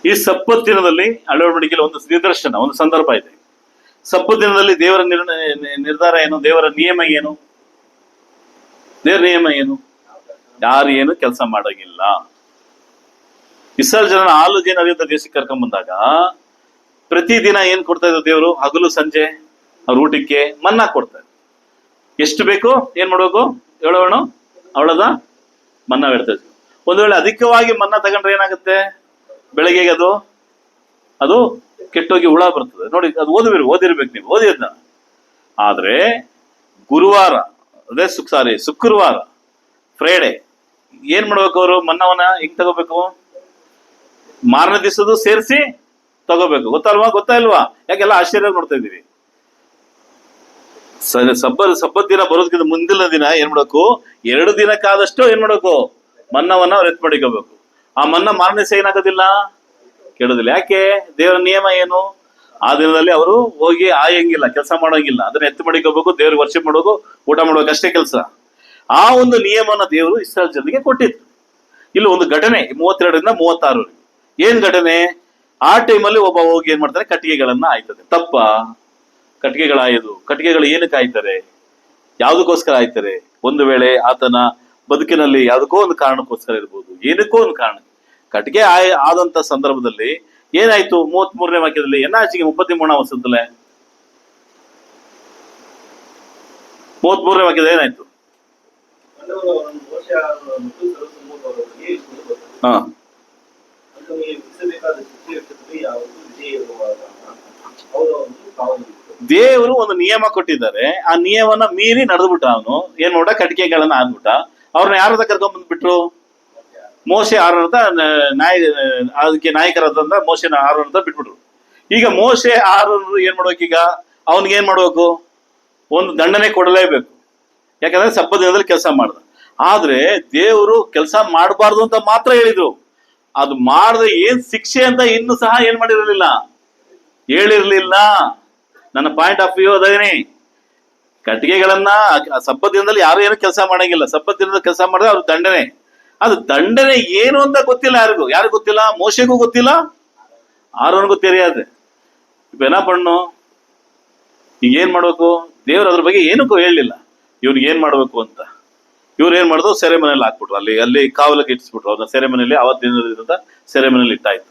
ಈ ಸಬ್ಬತ್ ದಿನದಲ್ಲಿ ಅಳವಡಿಕೆಯಲ್ಲಿ ಒಂದು ನಿದರ್ಶನ, ಒಂದು ಸಂದರ್ಭ ಇದೆ. ಸಬ್ಬತ್ ದಿನದಲ್ಲಿ ದೇವರ ನಿರ್ಧಾರ ಏನು? ದೇವರ ನಿಯಮ ಏನು? ದೇವರ ನಿಯಮ ಏನು? ಯಾರು ಏನು ಕೆಲಸ ಮಾಡೋಂಗಿಲ್ಲ. ಇಸ್ರಾಯೇಲ್ ಜನ 4 ದಿನ ಅರಿಯುವಂತ ದೇಶಕ್ಕೆ ಕರ್ಕೊಂಡ್ ಬಂದಾಗ ಪ್ರತಿದಿನ ಏನ್ ಕೊಡ್ತಾ ಇದ್ರು ದೇವರು? ಹಗಲು ಸಂಜೆ ಅವ್ರ ಊಟಕ್ಕೆ ಮನ್ನಾ ಕೊಡ್ತಾರೆ. ಎಷ್ಟು ಬೇಕು ಏನ್ ಮಾಡ್ಬೇಕು? ಹೇಳೋಣ, ಅವಳದ ಮನ್ನಾ ಹೇಳ್ತಾ ಇದ್ರು. ಒಂದು ವೇಳೆ ಅಧಿಕವಾಗಿ ಮನ್ನಾ ತಗೊಂಡ್ರೆ ಏನಾಗುತ್ತೆ? ಬೆಳಗ್ಗೆಗೆ ಅದು ಕೆಟ್ಟೋಗಿ ಹುಳ ಬರ್ತದೆ. ನೋಡಿ, ಅದು ಓದಿರ್ಬೇಕು ನೀವು, ಓದಿದ್ನ. ಆದ್ರೆ ಗುರುವಾರ, ಅದೇ ಶುಕ್ರವಾರ, ಫ್ರೈಡೆ ಏನ್ ಮಾಡ್ಬೇಕು? ಅವರು ಮನ್ನವನ್ನ ಹೆಂಗ್ ತಗೋಬೇಕು? ಮಾರನೇ ದಿವಸದ್ದು ಸೇರಿಸಿ ತಗೋಬೇಕು. ಗೊತ್ತಾ ಇಲ್ವಾ? ಯಾಕೆಲ್ಲ ಆಶ್ಚರ್ಯ ನೋಡ್ತಾ ಇದೀವಿ. ಸಬ್ಬತ್ ದಿನ ಬರೋದಕ್ಕಿಂತ ಮುಂದಿನ ದಿನ ಏನ್ ಮಾಡ್ಬೇಕು? 2 ದಿನಕ್ಕಾದಷ್ಟು ಏನ್ ಮಾಡ್ಬೇಕು? ಮನ್ನವನ್ನ ಅವ್ರು ಎತ್ ಮಾಡಿಕೋಬೇಕು. ಆ ಮನ್ನ ಮಾರನೇ ದಿವಸ ಏನಾಗೋದಿಲ್ಲ, ಕೇಳೋದಿಲ್ಲ. ಯಾಕೆ? ದೇವರ ನಿಯಮ ಏನು? ಆ ದಿನದಲ್ಲಿ ಅವರು ಹೋಗಿ ಆಯಂಗಿಲ್ಲ, ಕೆಲಸ ಮಾಡೋಂಗಿಲ್ಲ. ಅದನ್ನ ಎತ್ತು ಮಾಡಿಕೋಬೇಕು, ದೇವ್ರಿಗೆ ವರ್ಷ ಮಾಡೋದು, ಊಟ ಮಾಡ್ಬೇಕು, ಅಷ್ಟೇ ಕೆಲಸ. ಆ ಒಂದು ನಿಯಮನ ದೇವರು ಇಸ್ರಾಯೇಲ್ ಜನರಿಗೆ ಕೊಟ್ಟಿದ್ರು. ಇಲ್ಲಿ ಒಂದು ಘಟನೆ 32ರಿಂದ 36. ಏನ್ ಘಟನೆ? ಆ ಟೈಮಲ್ಲಿ ಒಬ್ಬ ಹೋಗಿ ಏನ್ ಮಾಡ್ತಾನೆ? ಕಟ್ಟಿಗೆಗಳನ್ನ ಆಯ್ತದೆ. ತಪ್ಪ? ಕಟ್ಟಿಗೆಗಳಾಯೋದು. ಕಟ್ಟಿಗೆಗಳು ಏನಕ್ಕೆ ಆಯ್ತಾರೆ? ಯಾವ್ದಕ್ಕೋಸ್ಕರ ಆಯ್ತಾರೆ? ಒಂದು ವೇಳೆ ಆತನ ಬದುಕಿನಲ್ಲಿ ಯಾವುದಕ್ಕೋ ಒಂದು ಕಾರಣಕ್ಕೋಸ್ಕರ ಇರ್ಬೋದು, ಏನಕ್ಕೋ ಒಂದು ಕಾರಣ. ಕಟ್ಟಿಗೆ ಆದಂತ ಸಂದರ್ಭದಲ್ಲಿ ಏನಾಯ್ತು? 33ನೇ ವಾಕ್ಯದಲ್ಲಿ ಎನ್ನಾಚಿಗೆ 33ನೇ ವಸಂತಲೆ 33ನೇ ವಾಕ್ಯದ ಏನಾಯ್ತು? ಹಾ, ದೇವರು ಒಂದು ನಿಯಮ ಕೊಟ್ಟಿದ್ದಾರೆ. ಆ ನಿಯಮನ ಮೀರಿ ನಡೆದ್ಬಿಟ್ಟ. ಅವನು ಏನ್ ಮಾಡ? ಕಟ್ಟಿಗೆಗಳನ್ನ ಆದ್ಬಿಟ್ಟ. ಅವ್ರನ್ನ ಯಾರದ ಕರ್ಕೊಂಡ್ ಬಂದ್ಬಿಟ್ರು? ಮೋಶೆ ಆರೋನ್ ಅದಕ್ಕೆ ನಾಯಕರಾದಂತ ಮೋಶೆನ ಆರೋನ್ ಅಂತ ಬಿಟ್ಬಿಟ್ರು. ಈಗ ಮೋಶೆ ಆರೋನ್ ಏನ್ ಮಾಡ್ಬೇಕು? ಈಗ ಅವನ್ಗೆ ಏನ್ ಮಾಡ್ಬೇಕು? ಒಂದು ದಂಡನೆ ಕೊಡಲೇಬೇಕು. ಯಾಕಂದ್ರೆ ಸಬ್ಬತ್ ದಿನದಲ್ಲಿ ಕೆಲಸ ಮಾಡ್ದ. ಆದ್ರೆ ದೇವರು ಕೆಲಸ ಮಾಡಬಾರ್ದು ಅಂತ ಮಾತ್ರ ಹೇಳಿದ್ರು. ಅದು ಮಾಡದೆ ಏನ್ ಶಿಕ್ಷೆ ಅಂತ ಇನ್ನು ಸಹ ಏನ್ ಮಾಡಿರಲಿಲ್ಲ, ಹೇಳಿರ್ಲಿಲ್ಲ. ನನ್ನ ಪಾಯಿಂಟ್ ಆಫ್ ವ್ಯೂ ಅದೇನೆ. ಕಟ್ಟಿಗೆಗಳನ್ನ ಸಬ್ಬತ್ ದಿನದಲ್ಲಿ ಯಾರು ಏನು ಕೆಲಸ ಮಾಡಂಗಿಲ್ಲ. ಸಬ್ಬತ್ ದಿನದಲ್ಲಿ ಕೆಲಸ ಮಾಡಿದ್ರೆ ಅವ್ರ ದಂಡನೆ. ಅದು ದಂಡನೆ ಏನು ಅಂತ ಗೊತ್ತಿಲ್ಲ ಯಾರಿಗೂ ಗೊತ್ತಿಲ್ಲ. ಮೋಶೆಗೂ ಗೊತ್ತಿಲ್ಲ, ಆರೋನ್ಗೂ தெரியாது. ಇಪ್ಪ ಏನ ಪಣ್ಣು, ಈಗ ಏನ್ ಮಾಡ್ಬೇಕು? ದೇವ್ರು ಅದ್ರ ಬಗ್ಗೆ ಏನಕ್ಕೂ ಹೇಳಲಿಲ್ಲ ಇವ್ನಿಗೆ ಏನ್ ಮಾಡ್ಬೇಕು ಅಂತ. ಇವ್ರು ಏನ್ ಮಾಡಿದ್ರು, ಸೆರೆಮನೆಯಲ್ಲಿ ಹಾಕ್ಬಿಟ್ರು. ಅಲ್ಲಿ ಕಾವಲಕ್ಕೆ ಇಟ್ಟಿಸ್ಬಿಟ್ರು ಅವ್ರನ್ನ. ಸೆರೆಮನೆಯಲ್ಲಿ ಅವತ್ತಿನ ಸೆರೆಮನೆಯಲ್ಲಿ ಇಟ್ಟಾಯ್ತು.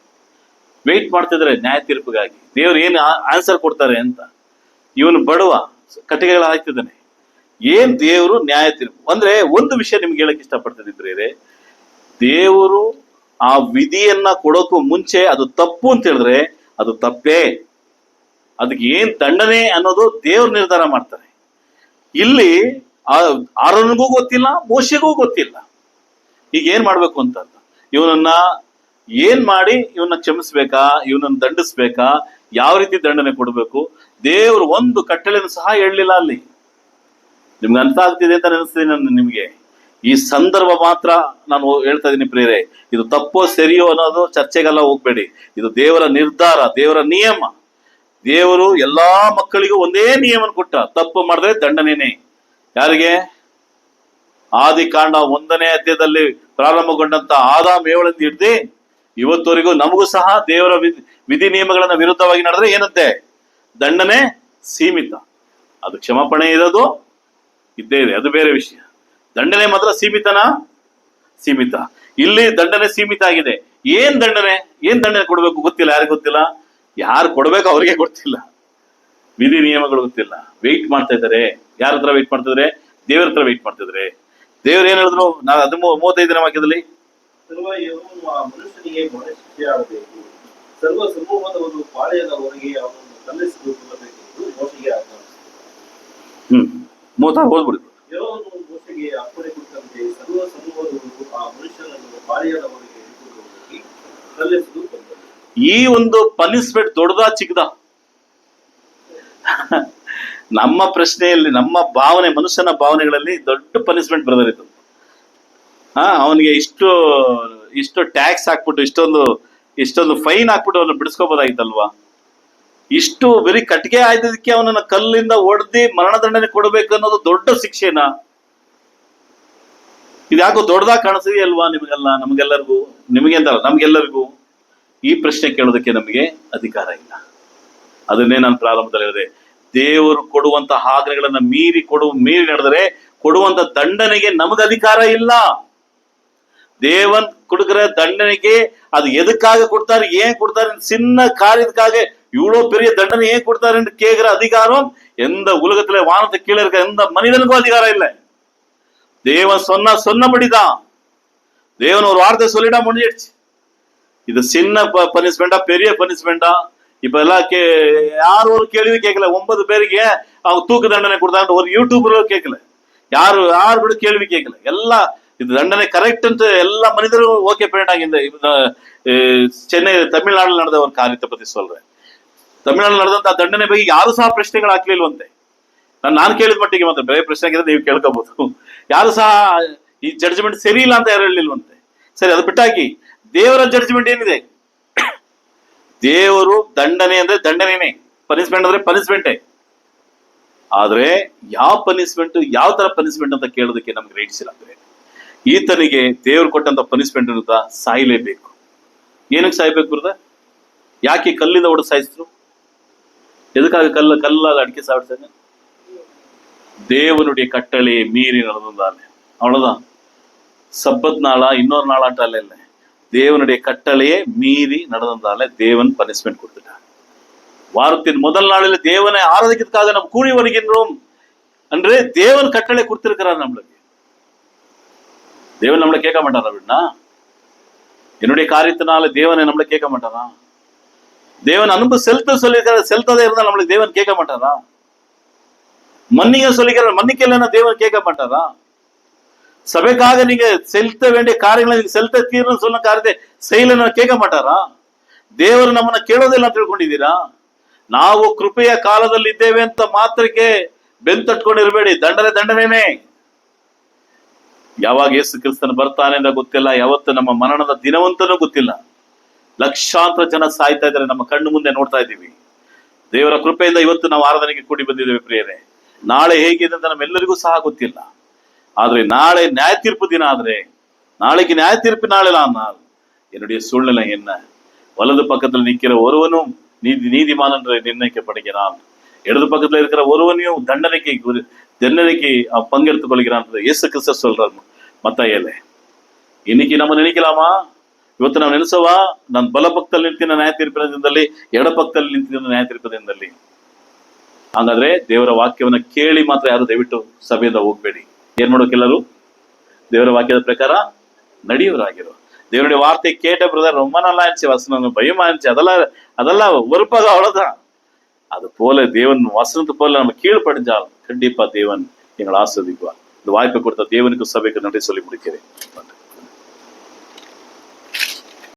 ವೆಯ್ಟ್ ಮಾಡ್ತಿದ್ರೆ ನ್ಯಾಯ ತೀರ್ಪಿಗಾಗಿ, ದೇವ್ರು ಏನು ಆನ್ಸರ್ ಕೊಡ್ತಾರೆ ಅಂತ. ಇವನು ಬಡವ, ಕಟ್ಟಿಗೆಗಳ ಹಾಕ್ತಿದ್ದಾನೆ. ಏನ್ ದೇವರು ನ್ಯಾಯ ತೀರ್ಪು ಅಂದ್ರೆ, ಒಂದು ವಿಷಯ ನಿಮ್ಗೆ ಹೇಳಕ್ ಇಷ್ಟಪಡ್ತಿದ್ರೆ, ದೇವರು ಆ ವಿಧಿಯನ್ನ ಕೊಡೋಕ್ಕೂ ಮುಂಚೆ ಅದು ತಪ್ಪು ಅಂತ ಹೇಳಿದ್ರೆ ಅದು ತಪ್ಪೇ. ಅದಕ್ಕೆ ಏನ್ ದಂಡನೆ ಅನ್ನೋದು ದೇವ್ರು ನಿರ್ಧಾರ ಮಾಡ್ತಾರೆ. ಇಲ್ಲಿ ಆರೋನ್ಗೂ ಗೊತ್ತಿಲ್ಲ, ಮೋಶೆಗೂ ಗೊತ್ತಿಲ್ಲ. ಈಗ ಏನ್ ಮಾಡ್ಬೇಕು ಅಂತ. ಇವನನ್ನ ಏನ್ ಮಾಡಿ ಇವನ್ನ ಕ್ಷಮಿಸ್ಬೇಕಾ, ಇವನನ್ನ ದಂಡಿಸ್ಬೇಕಾ, ಯಾವ ರೀತಿ ದಂಡನೆ ಕೊಡ್ಬೇಕು, ದೇವ್ರು ಒಂದು ಕಟ್ಟಳೆಯನ್ನು ಸಹ ಹೇಳಲಿಲ್ಲ ಅಲ್ಲಿ. ನಿಮ್ಗೆ ಅರ್ಥ ಆಗ್ತಿದೆ ಅಂತ ನೆನೆಸ್ತೀನಿ ನಾನು ನಿಮ್ಗೆ. ಈ ಸಂದರ್ಭ ಮಾತ್ರ ನಾನು ಹೇಳ್ತಾ ಇದ್ದೀನಿ ಪ್ರಿಯರೇ, ಇದು ತಪ್ಪೋ ಸರಿಯೋ ಅನ್ನೋದು ಚರ್ಚೆಗೆಲ್ಲ ಹೋಗ್ಬೇಡಿ. ಇದು ದೇವರ ನಿರ್ಧಾರ, ದೇವರ ನಿಯಮ. ದೇವರು ಎಲ್ಲಾ ಮಕ್ಕಳಿಗೂ ಒಂದೇ ನಿಯಮ ಕೊಟ್ಟ, ತಪ್ಪು ಮಾಡಿದ್ರೆ ದಂಡನೆನೇ. ಯಾರಿಗೆ? ಆದಿಕಾಂಡ 1ನೇ ಅಧ್ಯಾಯದಲ್ಲಿ ಪ್ರಾರಂಭಗೊಂಡಂತ ಆದಾಮ್ ಏವಳಿಂದ ಹಿಡ್ದು ಇವತ್ತವರೆಗೂ ನಮಗೂ ಸಹ ದೇವರ ವಿಧಿ ನಿಯಮಗಳನ್ನ ವಿರುದ್ಧವಾಗಿ ನಡೆದ್ರೆ ಏನಂತೆ? ದಂಡನೆ ಸೀಮಿತ. ಅದು ಕ್ಷಮಾಪಣೆ ಇರೋದು ಇದ್ದೇ ಇದೆ, ಅದು ಬೇರೆ ವಿಷಯ. ದಂಡನೆ ಮಾತ್ರ ಸೀಮಿತನಾ? ಸೀಮಿತ. ಇಲ್ಲಿ ದಂಡನೆ ಸೀಮಿತ ಆಗಿದೆ. ಏನ್ ದಂಡನೆ ಕೊಡ್ಬೇಕು ಗೊತ್ತಿಲ್ಲ, ಯಾರಿಗೂ ಗೊತ್ತಿಲ್ಲ. ಯಾರು ಕೊಡ್ಬೇಕು ಅವ್ರಿಗೆ ಗೊತ್ತಿಲ್ಲ. ವಿಧಿ ನಿಯಮಗಳು ಗೊತ್ತಿಲ್ಲ. ವೆಯ್ಟ್ ಮಾಡ್ತಾ ಇದ್ದಾರೆ. ಯಾರ ಹತ್ರ ವೆಯ್ಟ್ ಮಾಡ್ತಿದ್ರೆ? ದೇವರ ಹತ್ರ ವೆಯ್ಟ್ ಮಾಡ್ತಿದ್ರೆ. ದೇವ್ರು ಏನ್ ಹೇಳಿದ್ರು? 35ನೇ ವಾಕ್ಯದಲ್ಲಿ, ಸರ್ವಯೇಹೋವನು ಆ ಮನುಷ್ಯನಿಗೆ ಮರಣಶಿಕ್ಷೆಯಾಗಬೇಕು, ಸರ್ವ ಸಮೂಹದವರು ಪಾಳೆಯದ ಹೊರಗೆ ಅವನನ್ನು ಕಲ್ಲೆಸೆದುಕೊಳ್ಳಬೇಕೆಂದು ಮೋಶೆಗೆ ಆಜ್ಞಾಪಿಸಿದನು. 36 ಓದ್ಬಿಡಿದ್ರು. ಯೆಹೋವನು ಮೋಶೆಗೆ ಅಪ್ಪಣೆ ಕೊಟ್ಟಂತೆ ಸರ್ವ ಸಮೂಹದವರು ಆ ಮನುಷ್ಯನನ್ನು ಪಾಳೆಯದ ಹೊರಗೆ ಹಿಡಿದುಕೊಂಡು ಹೋಗಿ ಕಲ್ಲೆಸೆದು ಕೊಂದರು. ಈ ಒಂದು ಪನಿಷ್ಮೆಂಟ್ ದೊಡ್ಡದಾ ಚಿಕ್ಕದ? ನಮ್ಮ ಪ್ರಶ್ನೆಯಲ್ಲಿ, ನಮ್ಮ ಭಾವನೆ, ಮನುಷ್ಯನ ಭಾವನೆಗಳಲ್ಲಿ ದೊಡ್ಡ ಪನಿಷ್ಮೆಂಟ್ ಬರೆದಿತ್ತು. ಅವನಿಗೆ ಇಷ್ಟು ಟ್ಯಾಕ್ಸ್ ಹಾಕ್ಬಿಟ್ಟು, ಇಷ್ಟೊಂದು ಫೈನ್ ಹಾಕ್ಬಿಟ್ಟು ಅವನ್ನ ಬಿಡಿಸ್ಕೋಬೋದಾಗಿತ್ತಲ್ವಾ? ಇಷ್ಟು ಬರೀ ಕಟ್ಟಿಗೆ ಆಯ್ದದಕ್ಕೆ ಅವನನ್ನ ಕಲ್ಲಿಂದ ಹೊಡೆದಿ ಮರಣದಂಡನೆ ಕೊಡಬೇಕು ಅನ್ನೋದು ದೊಡ್ಡ ಶಿಕ್ಷೆನಾ? ಇದ್ಯಾಕೋ ದೊಡ್ಡದಾಗಿ ಕಾಣಿಸಿದೆಯಲ್ವಾ ನಿಮಗೆಲ್ಲ, ನಮಗೆಲ್ಲರಿಗೂ? ನಿಮಗೆ ಅಂತಲ್ಲ, ನಮ್ಗೆಲ್ಲರಿಗೂ ಈ ಪ್ರಶ್ನೆ ಕೇಳೋದಕ್ಕೆ ನಮಗೆ ಅಧಿಕಾರ ಇಲ್ಲ. ಅದನ್ನೇ ನಾನು ಪ್ರಾರಂಭದಲ್ಲಿ ಹೇಳಿದೆ. ದೇವರು ಕೊಡುವಂತ ಆಜ್ಞೆಗಳನ್ನ ಮೀರಿ ನಡೆದರೆ ಕೊಡುವಂತ ದಂಡನೆಗೆ ನಮಗೆ ಅಧಿಕಾರ ಇಲ್ಲ. ದೇವನ್ ಕೊಡುಗರ ದಂಡನೆಗೆ ಅದು ಎದಕ್ಕಾಗ ಕೊಡ್ತಾರೆ, ಏನ್ ಕೊಡ್ತಾರೆ? சின்ன காரியத்துக்காக இவ்வளோ பெரிய தண்டனை ஏன் கொடுத்தாருன்னு கேட்கிற அதிகாரம் எந்த உலகத்துல வானத்தை கீழே இருக்க எந்த மனிதனுக்கும் அதிகாரம் இல்லை. தேவன் சொன்னபடிதான். தேவன் ஒரு வார்த்தை சொல்லிட்டா முடிஞ்சிடுச்சு. இது சின்ன பனிஷ்மெண்டா பெரிய பனிஷ்மெண்டா? இப்ப எல்லாம் யாரும் ஒரு கேள்வி கேட்கல. 9 பேருக்கு அவங்க தூக்கு தண்டனை கொடுத்தாங்க ஒரு யூடியூபர் கேட்கல. யாரு கூட கேள்வி கேட்கல. எல்லாம் இது தண்டனை கரெக்ட் ಅಂತ எல்லா மனிதரும் ஓகே பண்ணிட்டாங்க. இந்த சென்னை தமிழ்நாடுல நடந்த ஒரு காரியத்தை பத்தி சொல்றேன். ತಮಿಳುನಾಡು ನಡೆದಂತ ದಂಡನೆ ಬಗ್ಗೆ ಯಾರು ಸಹ ಪ್ರಶ್ನೆಗಳು ಹಾಕ್ಲಿಲ್ವಂತೆ. ನಾನು ಕೇಳಿದ ಮಟ್ಟಿಗೆ ಮಾತ್ರ, ಬೇರೆ ಪ್ರಶ್ನೆ ಆಗಿದ್ರೆ ನೀವು ಕೇಳ್ಕೋಬಹುದು. ಯಾರು ಸಹ ಈ ಜಡ್ಜ್ಮೆಂಟ್ ಸರಿ ಇಲ್ಲ ಅಂತ ಯಾರು ಹೇಳಿಲ್ವಂತೆ. ಸರಿ, ಅದು ಬಿಟ್ಟಾಕಿ ದೇವರ ಜಡ್ಜ್ಮೆಂಟ್ ಏನಿದೆ? ದೇವರು ದಂಡನೆ ಅಂದ್ರೆ ದಂಡನೆನೇ, ಪನಿಷ್ಮೆಂಟ್ ಅಂದ್ರೆ ಪನಿಷ್ಮೆಂಟೇ. ಆದ್ರೆ ಯಾವ ಪನಿಷ್ಮೆಂಟ್, ಯಾವ ತರ ಪನಿಷ್ಮೆಂಟ್ ಅಂತ ಕೇಳೋದಕ್ಕೆ ನಮ್ಗೆ ರೈಟ್ಸ್ ಇಲ್ಲ. ಅಂದ್ರೆ ಈತನಿಗೆ ದೇವ್ರು ಕೊಟ್ಟಂತ ಪನಿಷ್ಮೆಂಟ್ ಇರುತ್ತಾ? ಸಾಯ್ಲೇಬೇಕು. ಏನಕ್ಕೆ ಸಾಯ್ಬೇಕು ಬರ್ತದೆ? ಯಾಕೆ ಕಲ್ಲಿಂದ ಹೊಡೆದು ಸಾಯಿಸಿದ್ರು? எதுக்காக கல்லால் அடிக்க சாப்பிட்டாங்க? தேவனுடைய கட்டளை மீறி நடந்தாலே அவ்வளவுதான். சப்பத் நாளா இன்னொரு நாளாட்டால இல்லை, தேவனுடைய கட்டளையே மீறி நடந்தாலே தேவன் பனிஷ்மெண்ட் கொடுத்துட்டார். வாரத்தின் முதல் நாளில் தேவனை ஆராதிக்கிறதுக்காக நாம் கூடி வருகின்றோம் என்று தேவன் கட்டளை கொடுத்திருக்கிறார் நம்மளுக்கு. தேவன் நம்மளை கேட்க மாட்டாரா? அப்படின்னா என்னுடைய காரியத்தினால தேவனை நம்மளை கேட்க மாட்டாரா? தேவன் அன்பு சொல்லியிருக்காரு, செலுத்ததே இருந்தால் நம்மளுக்கு தேவன் கேட்க மாட்டாரா? மன்னிக்க சொல்லிக்கிறார், மன்னிக்கலன்னா தேவன் கேட்க மாட்டாரா? சபைக்காக நீங்க செலுத்த வேண்டிய காரியங்களை நீங்க செலுத்த தீர்ன்னு சொன்ன காரியத்தை செய்யலன்னா கேட்க மாட்டாரா? ದೇವರು ನಮ್ಮನ್ನ ಕೇಳೋದಿಲ್ಲ ಅಂತ ತಿಳ್ಕೊಂಡಿದ್ದೀರಾ? ನಾವು ಕೃಪೆಯ ಕಾಲದಲ್ಲಿ ಇದ್ದೇವೆ ಅಂತ ಮಾತ್ರಕ್ಕೆ ಬೆನ್ನು ತಟ್ಕೊಂಡಿರ್ಬೇಡಿ. ದಂಡನೆನೇ. ಯಾವಾಗ ಯೇಸು ಕ್ರಿಸ್ತನ ಬರ್ತಾನೆ ಅಂತ ಗೊತ್ತಿಲ್ಲ, ಯಾವತ್ತು ನಮ್ಮ ಮರಣದ ದಿನವಂತನೂ ಗೊತ್ತಿಲ್ಲ. ಲಕ್ಷಾಂತರ ಜನ ಸಾಯ್ತಾ ಇದ್ದಾರೆ, ನಮ್ಮ ಕಣ್ಣು ಮುಂದೆ ನೋಡ್ತಾ ಇದ್ದೀವಿ. ದೇವರ ಕೃಪೆಯಿಂದ ಇವತ್ತು ನಾವು ಆರಾಧನೆಗೆ ಕೂಡಿ ಬಂದಿದ್ದೇವೆ ಪ್ರಿಯರೇ. ನಾಳೆ ಹೇಗಿದೆ ಅಂತ ನಮ್ಮೆಲ್ಲರಿಗೂ ಸಹ ಗೊತ್ತಿಲ್ಲ. ಆದ್ರೆ ನಾಳೆ ನ್ಯಾಯ ತೀರ್ಪು ದಿನ ಆದ್ರೆ, நாளைக்கு நியாய தீர்ப்பு நாளில் ஆனால் என்னுடைய சூழ்நிலை என்ன? வலது பக்கத்தில் நிற்கிற ஒருவனும் நீதிமான் என்று நிர்ணயிக்கப்படுகிறான், இடது பக்கத்துல இருக்கிற ஒருவனையும் தண்டனைக்கு பங்கெடுத்துக் கொள்கிறான் இயேசு கிறிஸ்து சொல்றார் மத்தேயுல. இன்னைக்கு நம்ம நினைக்கலாமா, ಇವತ್ತು ನಾವು ನೆನೆಸವಾ, ನಾನು ಬಲ ಪಕ್ಕದಲ್ಲಿ ನಿಂತಿನ ನ್ಯಾಯ ತೀರ್ಪಿನ ದಿನದಲ್ಲಿ, ಎಡ ಪಕ್ಕದಲ್ಲಿ ನಿಂತಿನ ನ್ಯಾಯ ತೀರ್ಪಿನ ದಿನದಲ್ಲಿ. ಹಾಗಾದ್ರೆ ದೇವರ ವಾಕ್ಯವನ್ನ ಕೇಳಿ ಮಾತ್ರ ಯಾರು ದಯವಿಟ್ಟು ಸಭೆಯಿಂದ ಹೋಗ್ಬೇಡಿ. ಏನ್ ಮಾಡೋಕೆಲ್ಲರೂ ದೇವರ ವಾಕ್ಯದ ಪ್ರಕಾರ நடிவராகிறோம். தேவனுடைய வார்த்தை கேட்ட பிரதர் ரொம்ப நல்லா இருந்துச்சு, வசனம் பயமா இருந்துச்சு, அதெல்லாம் வெறுப்பாக, அவ்வளவுதான். அது போல தேவன் வசனத்து போல நம்ம கீழ்ப்படிஞ்சால் கண்டிப்பா தேவன் எங்களை ஆஸ்வதிப்பார். இந்த வாய்ப்பை கொடுத்த தேவனுக்கு சபைக்கு நன்றி சொல்லி முடிக்கிறேன்.